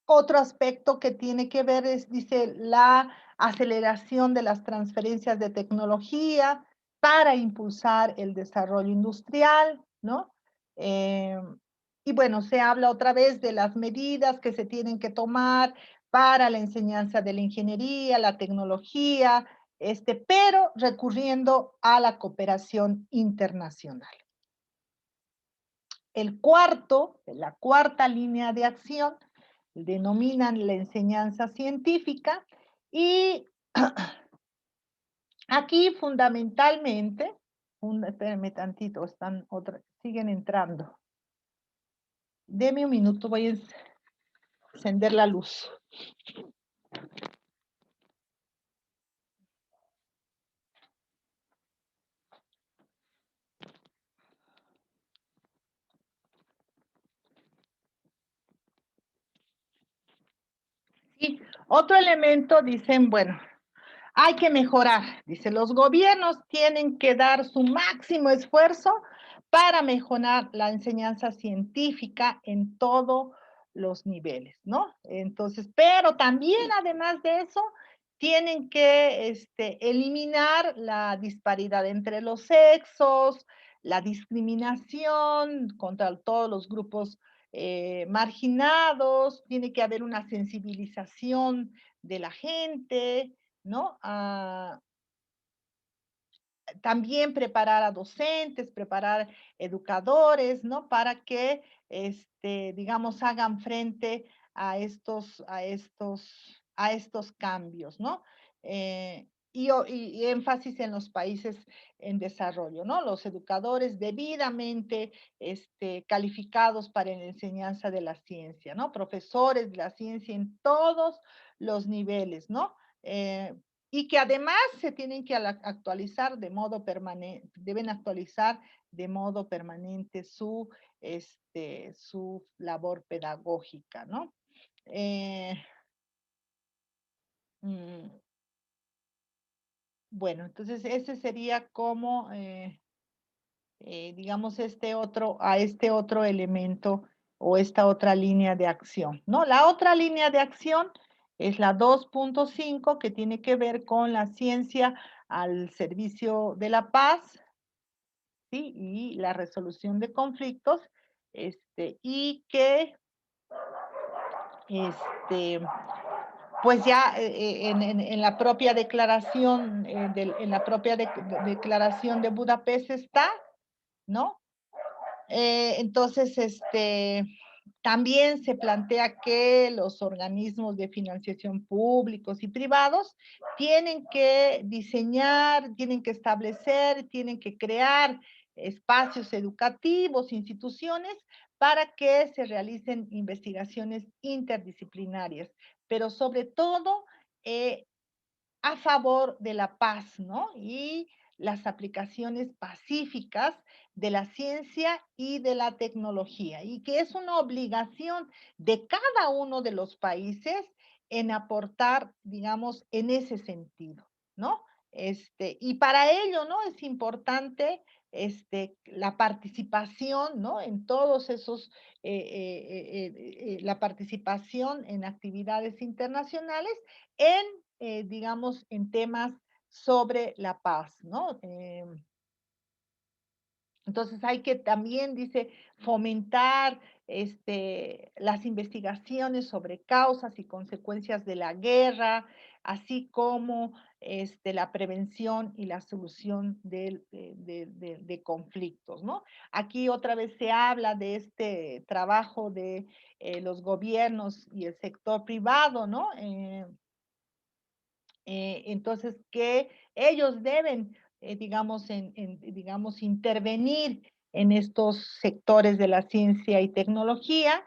Otro aspecto que tiene que ver es, dice, la aceleración de las transferencias de tecnología para impulsar el desarrollo industrial, ¿no? Y bueno, se habla otra vez de las medidas que se tienen que tomar para la enseñanza de la ingeniería, la tecnología, pero recurriendo a la cooperación internacional. La cuarta línea de acción, denominan la enseñanza científica y aquí fundamentalmente, espérenme tantito, siguen entrando. Deme un minuto, voy a encender la luz. Sí, otro elemento dicen, bueno, hay que mejorar. Dice, los gobiernos tienen que dar su máximo esfuerzo para mejorar la enseñanza científica en todos los niveles, ¿no? Entonces, pero también además de eso, tienen que eliminar la disparidad entre los sexos, la discriminación contra todos los grupos marginados, tiene que haber una sensibilización de la gente, ¿no? También preparar a docentes, preparar educadores, ¿no? Para que, digamos, hagan frente a estos cambios, ¿no? Y énfasis en los países en desarrollo, ¿no? Los educadores debidamente calificados para la enseñanza de la ciencia, ¿no? Profesores de la ciencia en todos los niveles, ¿no? Y que además se tienen que actualizar de modo permanente, deben actualizar de modo permanente su labor pedagógica, ¿no? Bueno, entonces ese sería como, digamos, este otro elemento o esta otra línea de acción, ¿no? La otra línea de acción es la 2.5, que tiene que ver con la ciencia al servicio de la paz, ¿sí? Y la resolución de conflictos, y que, pues ya en la propia declaración, declaración de Budapest está, ¿no? Entonces, también se plantea que los organismos de financiación públicos y privados tienen que diseñar, tienen que establecer, tienen que crear espacios educativos, instituciones, para que se realicen investigaciones interdisciplinarias, pero sobre todo a favor de la paz, ¿no? Y las aplicaciones pacíficas de la ciencia y de la tecnología, y que es una obligación de cada uno de los países en aportar, digamos, en ese sentido, ¿no? Y para ello, ¿no? Es importante la participación, ¿no? En todos esos, la participación en actividades internacionales en digamos, en temas sobre la paz, ¿no? Entonces hay que también, dice, fomentar las investigaciones sobre causas y consecuencias de la guerra, así como la prevención y la solución de conflictos, ¿no? Aquí otra vez se habla de este trabajo de los gobiernos y el sector privado, ¿no? Entonces, que ellos deben, digamos, digamos, intervenir en estos sectores de la ciencia y tecnología,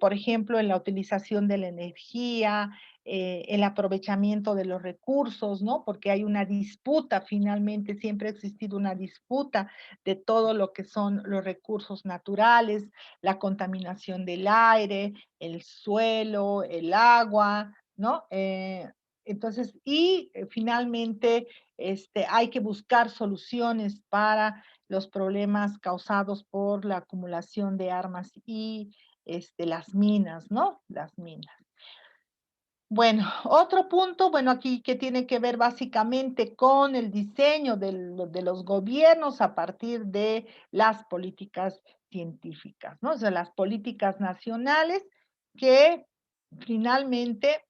por ejemplo, en la utilización de la energía, el aprovechamiento de los recursos, ¿no? Porque hay una disputa, finalmente, siempre ha existido una disputa de todo lo que son los recursos naturales, la contaminación del aire, el suelo, el agua, ¿no? Entonces, finalmente, hay que buscar soluciones para los problemas causados por la acumulación de armas y las minas, ¿no? Las minas. Bueno, otro punto, bueno, aquí que tiene que ver básicamente con el diseño de los gobiernos a partir de las políticas científicas, ¿no? O sea, las políticas nacionales que finalmente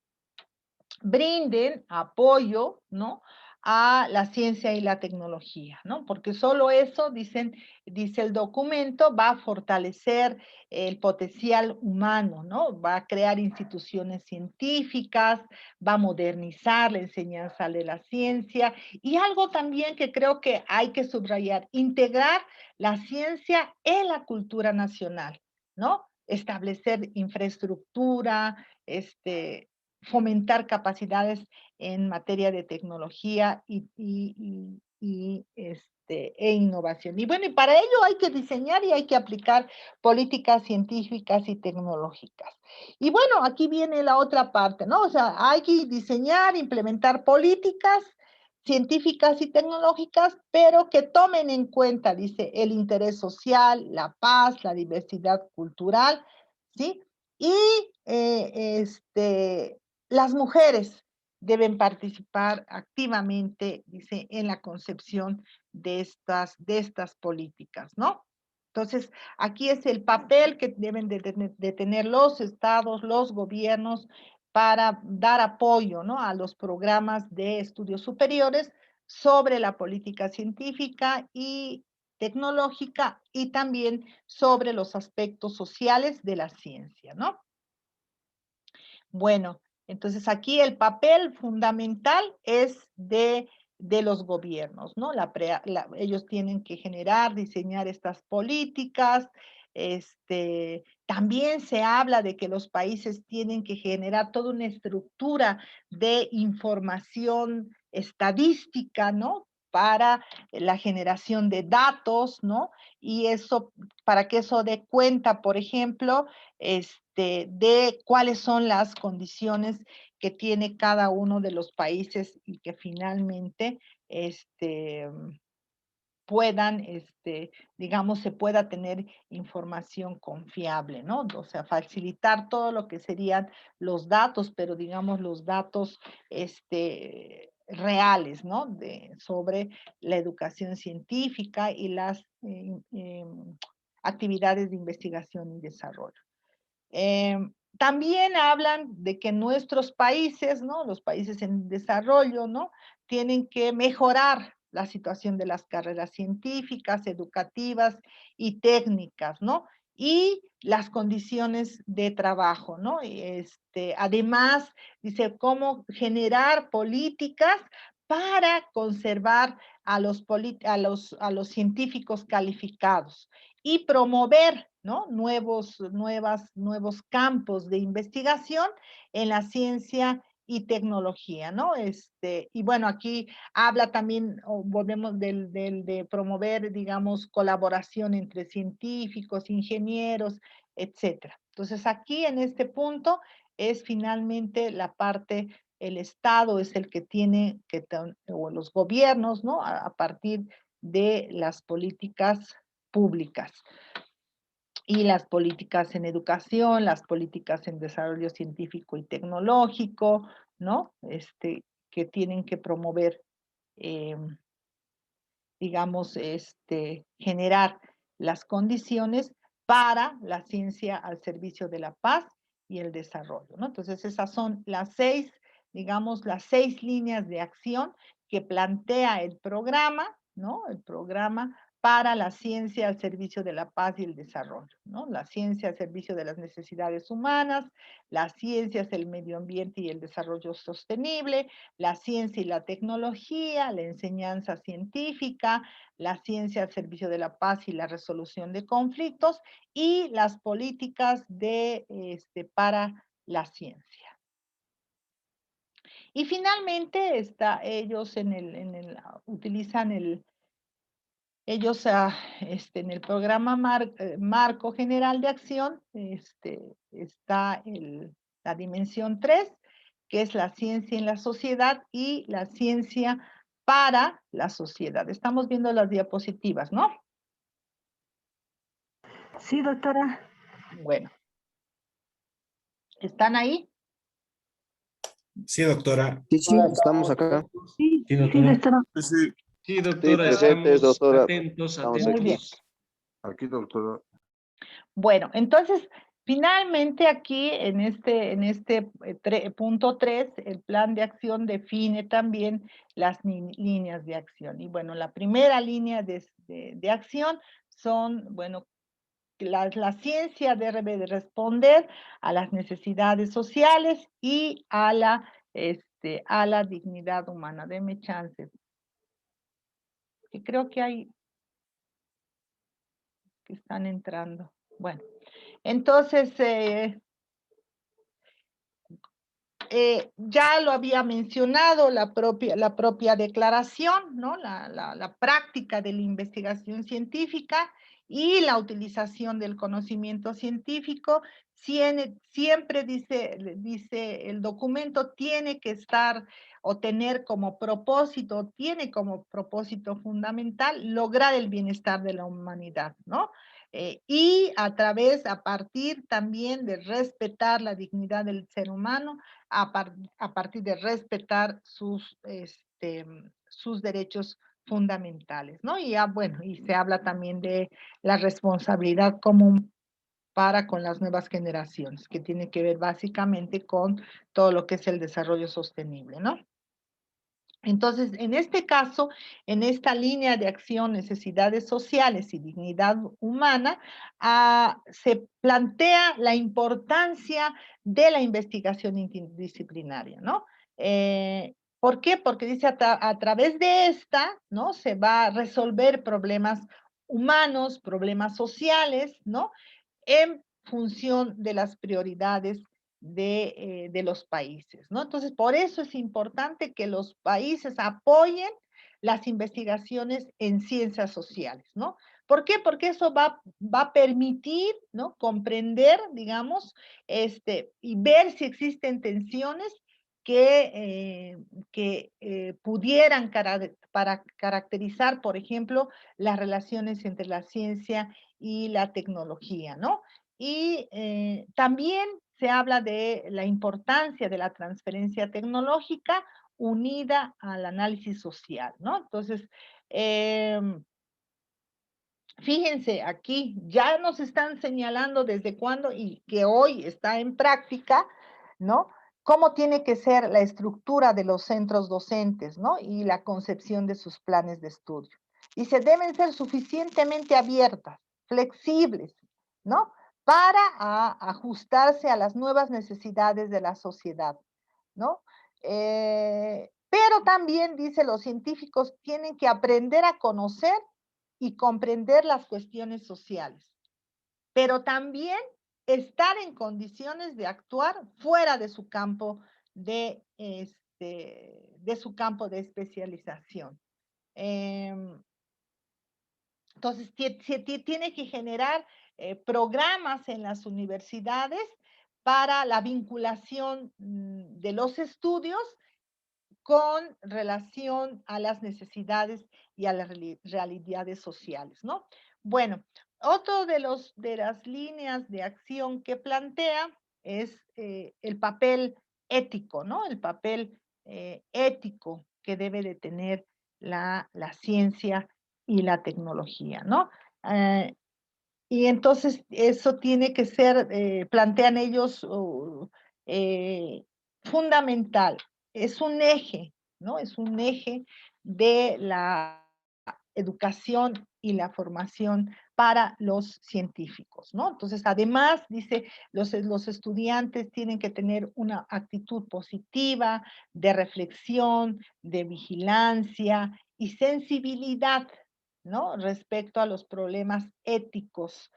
brinden apoyo, ¿no? A la ciencia y la tecnología, ¿no? Porque solo eso, dice el documento, va a fortalecer el potencial humano, ¿no? Va a crear instituciones científicas, va a modernizar la enseñanza de la ciencia y algo también que creo que hay que subrayar, integrar la ciencia en la cultura nacional, ¿no? Establecer infraestructura, fomentar capacidades en materia de tecnología e innovación. Y bueno, y para ello hay que diseñar y hay que aplicar políticas científicas y tecnológicas. Y bueno, aquí viene la otra parte, ¿no? O sea, hay que diseñar, implementar políticas científicas y tecnológicas, pero que tomen en cuenta, dice, el interés social, la paz, la diversidad cultural, ¿sí? Y las mujeres deben participar activamente, dice, en la concepción de estas políticas, ¿no? Entonces, aquí es el papel que deben de tener los estados, los gobiernos para dar apoyo, ¿no? A los programas de estudios superiores sobre la política científica y tecnológica y también sobre los aspectos sociales de la ciencia, ¿no? Bueno, entonces aquí el papel fundamental es de los gobiernos, ¿no? Ellos tienen que generar, diseñar estas políticas. También se habla de que los países tienen que generar toda una estructura de información estadística, ¿no? Para la generación de datos, ¿no? Y eso, para que eso dé cuenta, por ejemplo, de cuáles son las condiciones que tiene cada uno de los países y que finalmente puedan, digamos, se pueda tener información confiable, ¿no? O sea, facilitar todo lo que serían los datos, pero digamos los datos reales, ¿no? Sobre la educación científica y las actividades de investigación y desarrollo. También hablan de que nuestros países, ¿no? Los países en desarrollo, ¿no? Tienen que mejorar la situación de las carreras científicas, educativas y técnicas, ¿no? Y las condiciones de trabajo, ¿no? Además, dice, cómo generar políticas para conservar a los científicos calificados y promover, ¿no? Nuevos campos de investigación en la ciencia y tecnología, ¿no? Y bueno, aquí habla también, volvemos de promover, digamos, colaboración entre científicos, ingenieros, etcétera. Entonces, aquí en este punto es finalmente la parte, el Estado es el que tiene que, o los gobiernos, ¿no? A partir de las políticas públicas. y las políticas en educación, las políticas en desarrollo científico y tecnológico, ¿no? Que tienen que promover, digamos, generar las condiciones para la ciencia al servicio de la paz y el desarrollo, ¿no? Entonces, esas son las 6, digamos, las 6 líneas de acción que plantea el programa, ¿no? El programa para la ciencia al servicio de la paz y el desarrollo, ¿no? La ciencia al servicio de las necesidades humanas, las ciencias, el medio ambiente y el desarrollo sostenible, la ciencia y la tecnología, la enseñanza científica, la ciencia al servicio de la paz y la resolución de conflictos, y las políticas para la ciencia. Y finalmente ellos utilizan ellos en el programa Marco General de Acción, está la dimensión 3, que es la ciencia en la sociedad y la ciencia para la sociedad. Estamos viendo las diapositivas, ¿no? Sí, doctora. Bueno. ¿Están ahí? Sí, doctora. Sí, sí, estamos acá. Sí, Sí, sí, doctora. doctora. Sí, Sí, doctora, presentes, estamos doctora. atentos, Estamos Muy bien. aquí, doctora. Bueno, entonces, finalmente aquí en este punto 3, el plan de acción define también las líneas de acción. Y bueno, la primera línea de acción son, bueno, la ciencia debe de responder a las necesidades sociales y a la dignidad humana. Deme chance. Que creo que hay que están entrando. Bueno, entonces, ya lo había mencionado la propia declaración, ¿no? La práctica de la investigación científica y la utilización del conocimiento científico, siempre dice el documento, tiene que estar o tener como propósito, tiene como propósito fundamental lograr el bienestar de la humanidad, ¿no? Y a partir también de respetar la dignidad del ser humano, a partir de respetar sus derechos fundamentales, ¿no? Y bueno, y se habla también de la responsabilidad común para con las nuevas generaciones, que tiene que ver básicamente con todo lo que es el desarrollo sostenible, ¿no? Entonces, en este caso, en esta línea de acción, necesidades sociales y dignidad humana, se plantea la importancia de la investigación interdisciplinaria, ¿no? ¿Por qué? Porque dice a través de esta, ¿no? Se va a resolver problemas humanos, problemas sociales, ¿no? En función de las prioridades de los países, ¿no? Entonces, por eso es importante que los países apoyen las investigaciones en ciencias sociales, ¿no? ¿Por qué? Porque eso va a permitir, ¿no? Comprender, digamos, y ver si existen tensiones que pudieran para caracterizar, por ejemplo, las relaciones entre la ciencia y la tecnología, ¿no? Y también se habla de la importancia de la transferencia tecnológica unida al análisis social, ¿no? Entonces, fíjense aquí, ya nos están señalando desde cuándo y que hoy está en práctica, ¿no? Cómo tiene que ser la estructura de los centros docentes, ¿no? Y la concepción de sus planes de estudio. Y se deben ser suficientemente abiertas, flexibles, ¿no? Para ajustarse a las nuevas necesidades de la sociedad, ¿no? Pero también, dice, los científicos tienen que aprender a conocer y comprender las cuestiones sociales, pero también estar en condiciones de actuar fuera de su campo de especialización. Entonces, se tiene que generar programas en las universidades para la vinculación de los estudios con relación a las necesidades y a las realidades sociales, ¿no? Bueno, otro de las líneas de acción que plantea es el papel ético, ¿no? El papel ético que debe de tener la ciencia y la tecnología, ¿no? Y entonces eso tiene que ser, plantean ellos, fundamental. Es un eje, ¿no? Es un eje de la educación y la formación para los científicos, ¿no? Entonces, además, dice, los estudiantes tienen que tener una actitud positiva, de reflexión, de vigilancia y sensibilidad, ¿no? Respecto a los problemas éticos,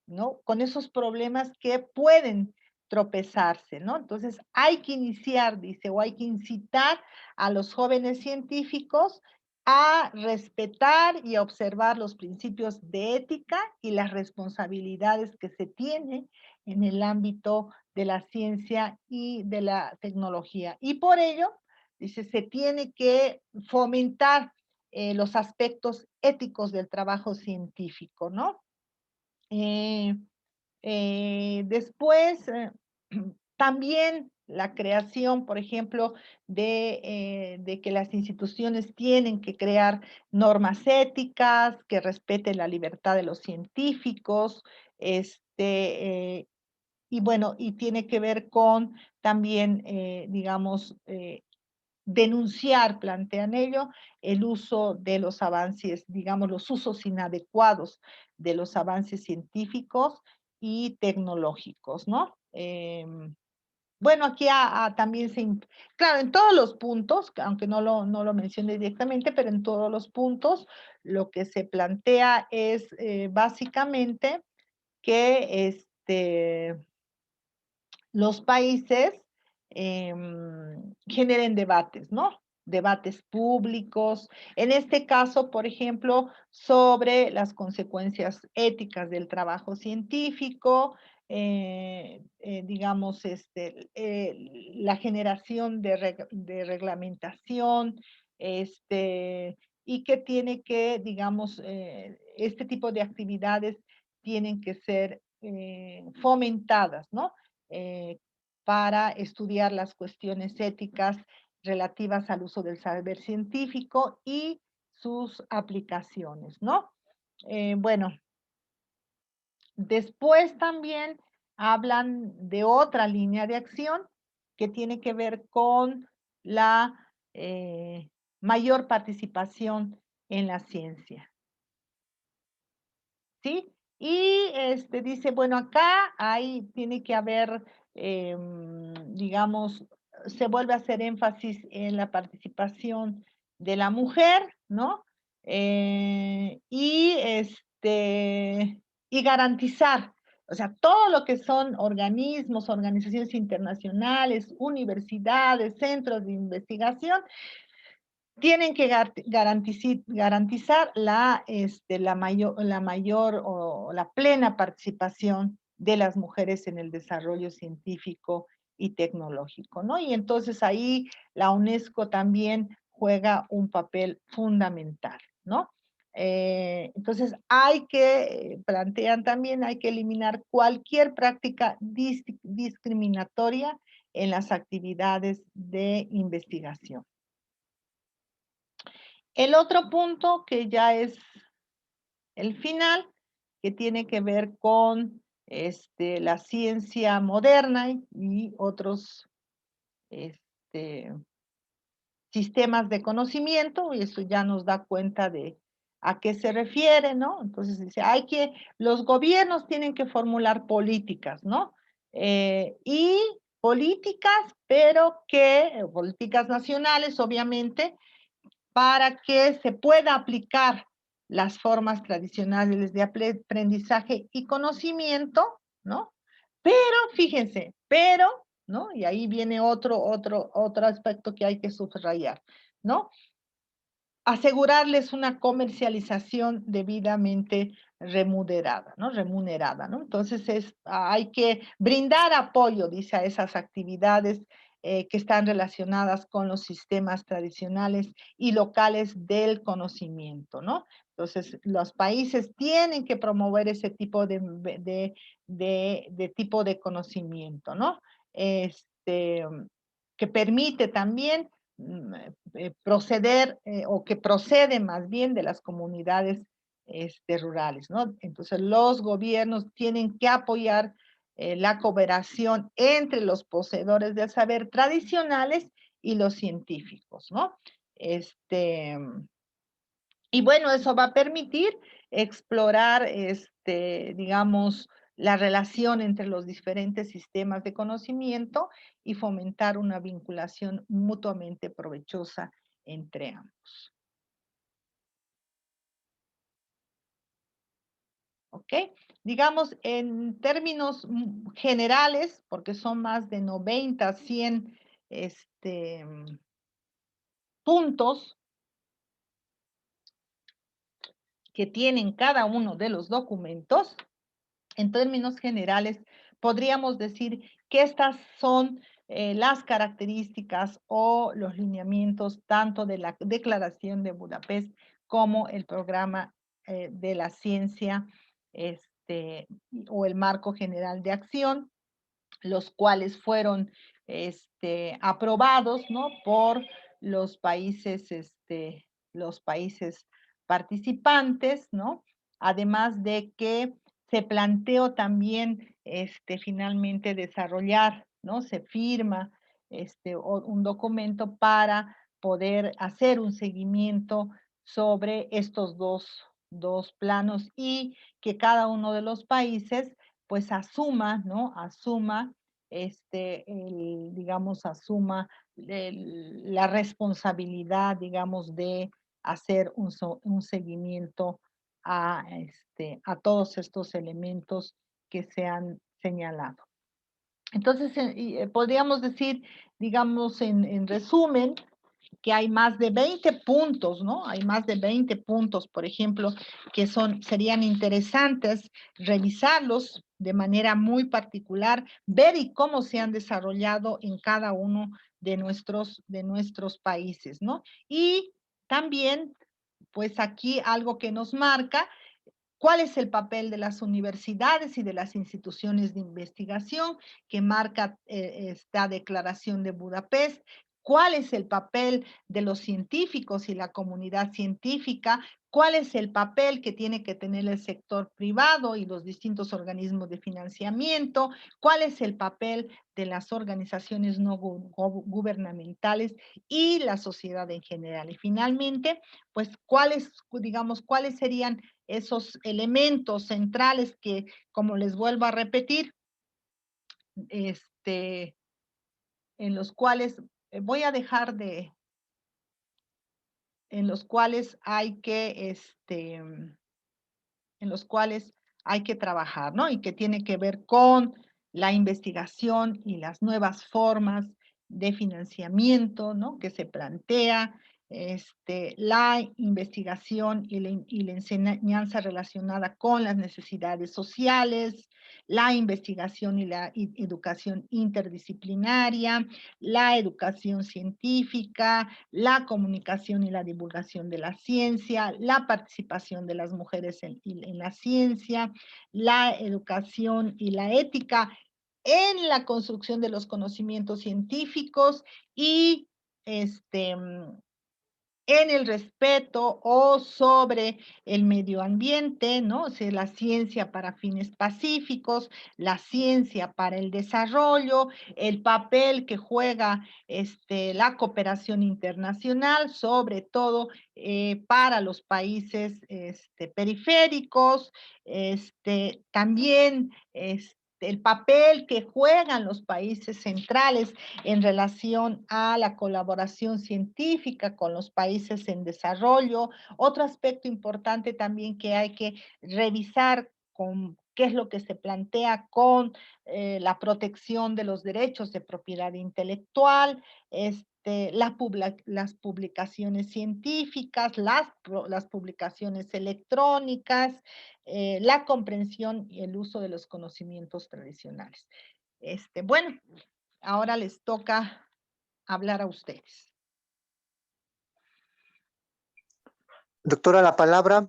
¿no? Con esos problemas que pueden tropezarse, ¿no? Entonces, hay que iniciar, dice, o hay que incitar a los jóvenes científicos a respetar y a observar los principios de ética y las responsabilidades que se tienen en el ámbito de la ciencia y de la tecnología. Y por ello, dice, se tiene que fomentar los aspectos éticos del trabajo científico, ¿no? Eh, después, también la creación, por ejemplo, de que las instituciones tienen que crear normas éticas que respeten la libertad de los científicos, y bueno, y tiene que ver con también, digamos, denunciar, plantean ello, el uso de los avances, digamos, los usos inadecuados de los avances científicos y tecnológicos, ¿no? Bueno, aquí también claro, en todos los puntos, aunque no lo mencioné directamente, pero en todos los puntos, lo que se plantea es básicamente que los países generen debates, ¿no? Debates públicos, en este caso, por ejemplo, sobre las consecuencias éticas del trabajo científico, digamos, la generación de reglamentación, y que tiene que, digamos, este tipo de actividades tienen que ser fomentadas, ¿no? eh, para estudiar las cuestiones éticas relativas al uso del saber científico y sus aplicaciones, ¿no? Bueno, después también hablan de otra línea de acción que tiene que ver con la mayor participación en la ciencia. ¿Sí? Y dice, bueno, acá tiene que haber, digamos, se vuelve a hacer énfasis en la participación de la mujer, ¿no? Y garantizar, o sea, todo lo que son organismos, organizaciones internacionales, universidades, centros de investigación, tienen que garantizar la mayor o la plena participación de las mujeres en el desarrollo científico y tecnológico, ¿no? Y entonces ahí la UNESCO también juega un papel fundamental, ¿no? Entonces plantean también, hay que eliminar cualquier práctica discriminatoria en las actividades de investigación. El otro punto que ya es el final, que tiene que ver con la ciencia moderna y otros sistemas de conocimiento, y eso ya nos da cuenta de a qué se refiere, ¿no? Entonces dice, los gobiernos tienen que formular políticas, ¿no? Y políticas, políticas nacionales, obviamente, para que se pueda aplicar las formas tradicionales de aprendizaje y conocimiento, ¿no? Pero, fíjense, ¿no? Y ahí viene otro aspecto que hay que subrayar, ¿no? Asegurarles una comercialización debidamente remunerada, ¿no? Entonces hay que brindar apoyo, dice, a esas actividades que están relacionadas con los sistemas tradicionales y locales del conocimiento, ¿no? Entonces, los países tienen que promover ese tipo de tipo de conocimiento, ¿no? Que permite también proceder o que procede más bien de las comunidades rurales, ¿no? Entonces, los gobiernos tienen que apoyar la cooperación entre los poseedores del saber tradicionales y los científicos, ¿no? Y bueno, eso va a permitir explorar, digamos, la relación entre los diferentes sistemas de conocimiento y fomentar una vinculación mutuamente provechosa entre ambos. ¿Ok? Digamos, en términos generales, porque son más de 90, 100 puntos que tienen cada uno de los documentos, en términos generales, podríamos decir que estas son las características o los lineamientos tanto de la Declaración de Budapest como el programa de la ciencia o el marco general de acción, los cuales fueron aprobados, ¿no? Por los países participantes, ¿no? Además de que se planteó también finalmente desarrollar, ¿no? Se firma un documento para poder hacer un seguimiento sobre estos dos planos y que cada uno de los países pues asuma, ¿no? Asuma, digamos, asuma la responsabilidad, digamos, de hacer un seguimiento a todos estos elementos que se han señalado. Entonces, podríamos decir, digamos, en resumen, que hay más de 20 puntos, ¿no? Hay más de 20 puntos, por ejemplo, que serían interesantes revisarlos de manera muy particular, ver y cómo se han desarrollado en cada uno de nuestros países, ¿no? Y también, pues aquí algo que nos marca, ¿cuál es el papel de las universidades y de las instituciones de investigación que marca esta Declaración de Budapest? ¿Cuál es el papel de los científicos y la comunidad científica? ¿Cuál es el papel que tiene que tener el sector privado y los distintos organismos de financiamiento? ¿Cuál es el papel de las organizaciones no gubernamentales y la sociedad en general? Y finalmente, pues, ¿cuáles serían esos elementos centrales que, como les vuelvo a repetir, en los cuales voy a dejar en los cuales hay que, en los cuales hay que trabajar, ¿no? Y que tiene que ver con la investigación y las nuevas formas de financiamiento, ¿no? Que se plantea, la investigación y la enseñanza relacionada con las necesidades sociales, la investigación y la educación interdisciplinaria, la educación científica, la comunicación y la divulgación de la ciencia, la participación de las mujeres en la ciencia, la educación y la ética en la construcción de los conocimientos científicos y en el respeto o sobre el medio ambiente, ¿no? O sea, la ciencia para fines pacíficos, la ciencia para el desarrollo, el papel que juega la cooperación internacional, sobre todo para los países periféricos, también el papel que juegan los países centrales en relación a la colaboración científica con los países en desarrollo. Otro aspecto importante también que hay que revisar con qué es lo que se plantea con la protección de los derechos de propiedad intelectual, las publicaciones científicas, las publicaciones electrónicas, la comprensión y el uso de los conocimientos tradicionales. Bueno, ahora les toca hablar a ustedes. Doctora, la palabra.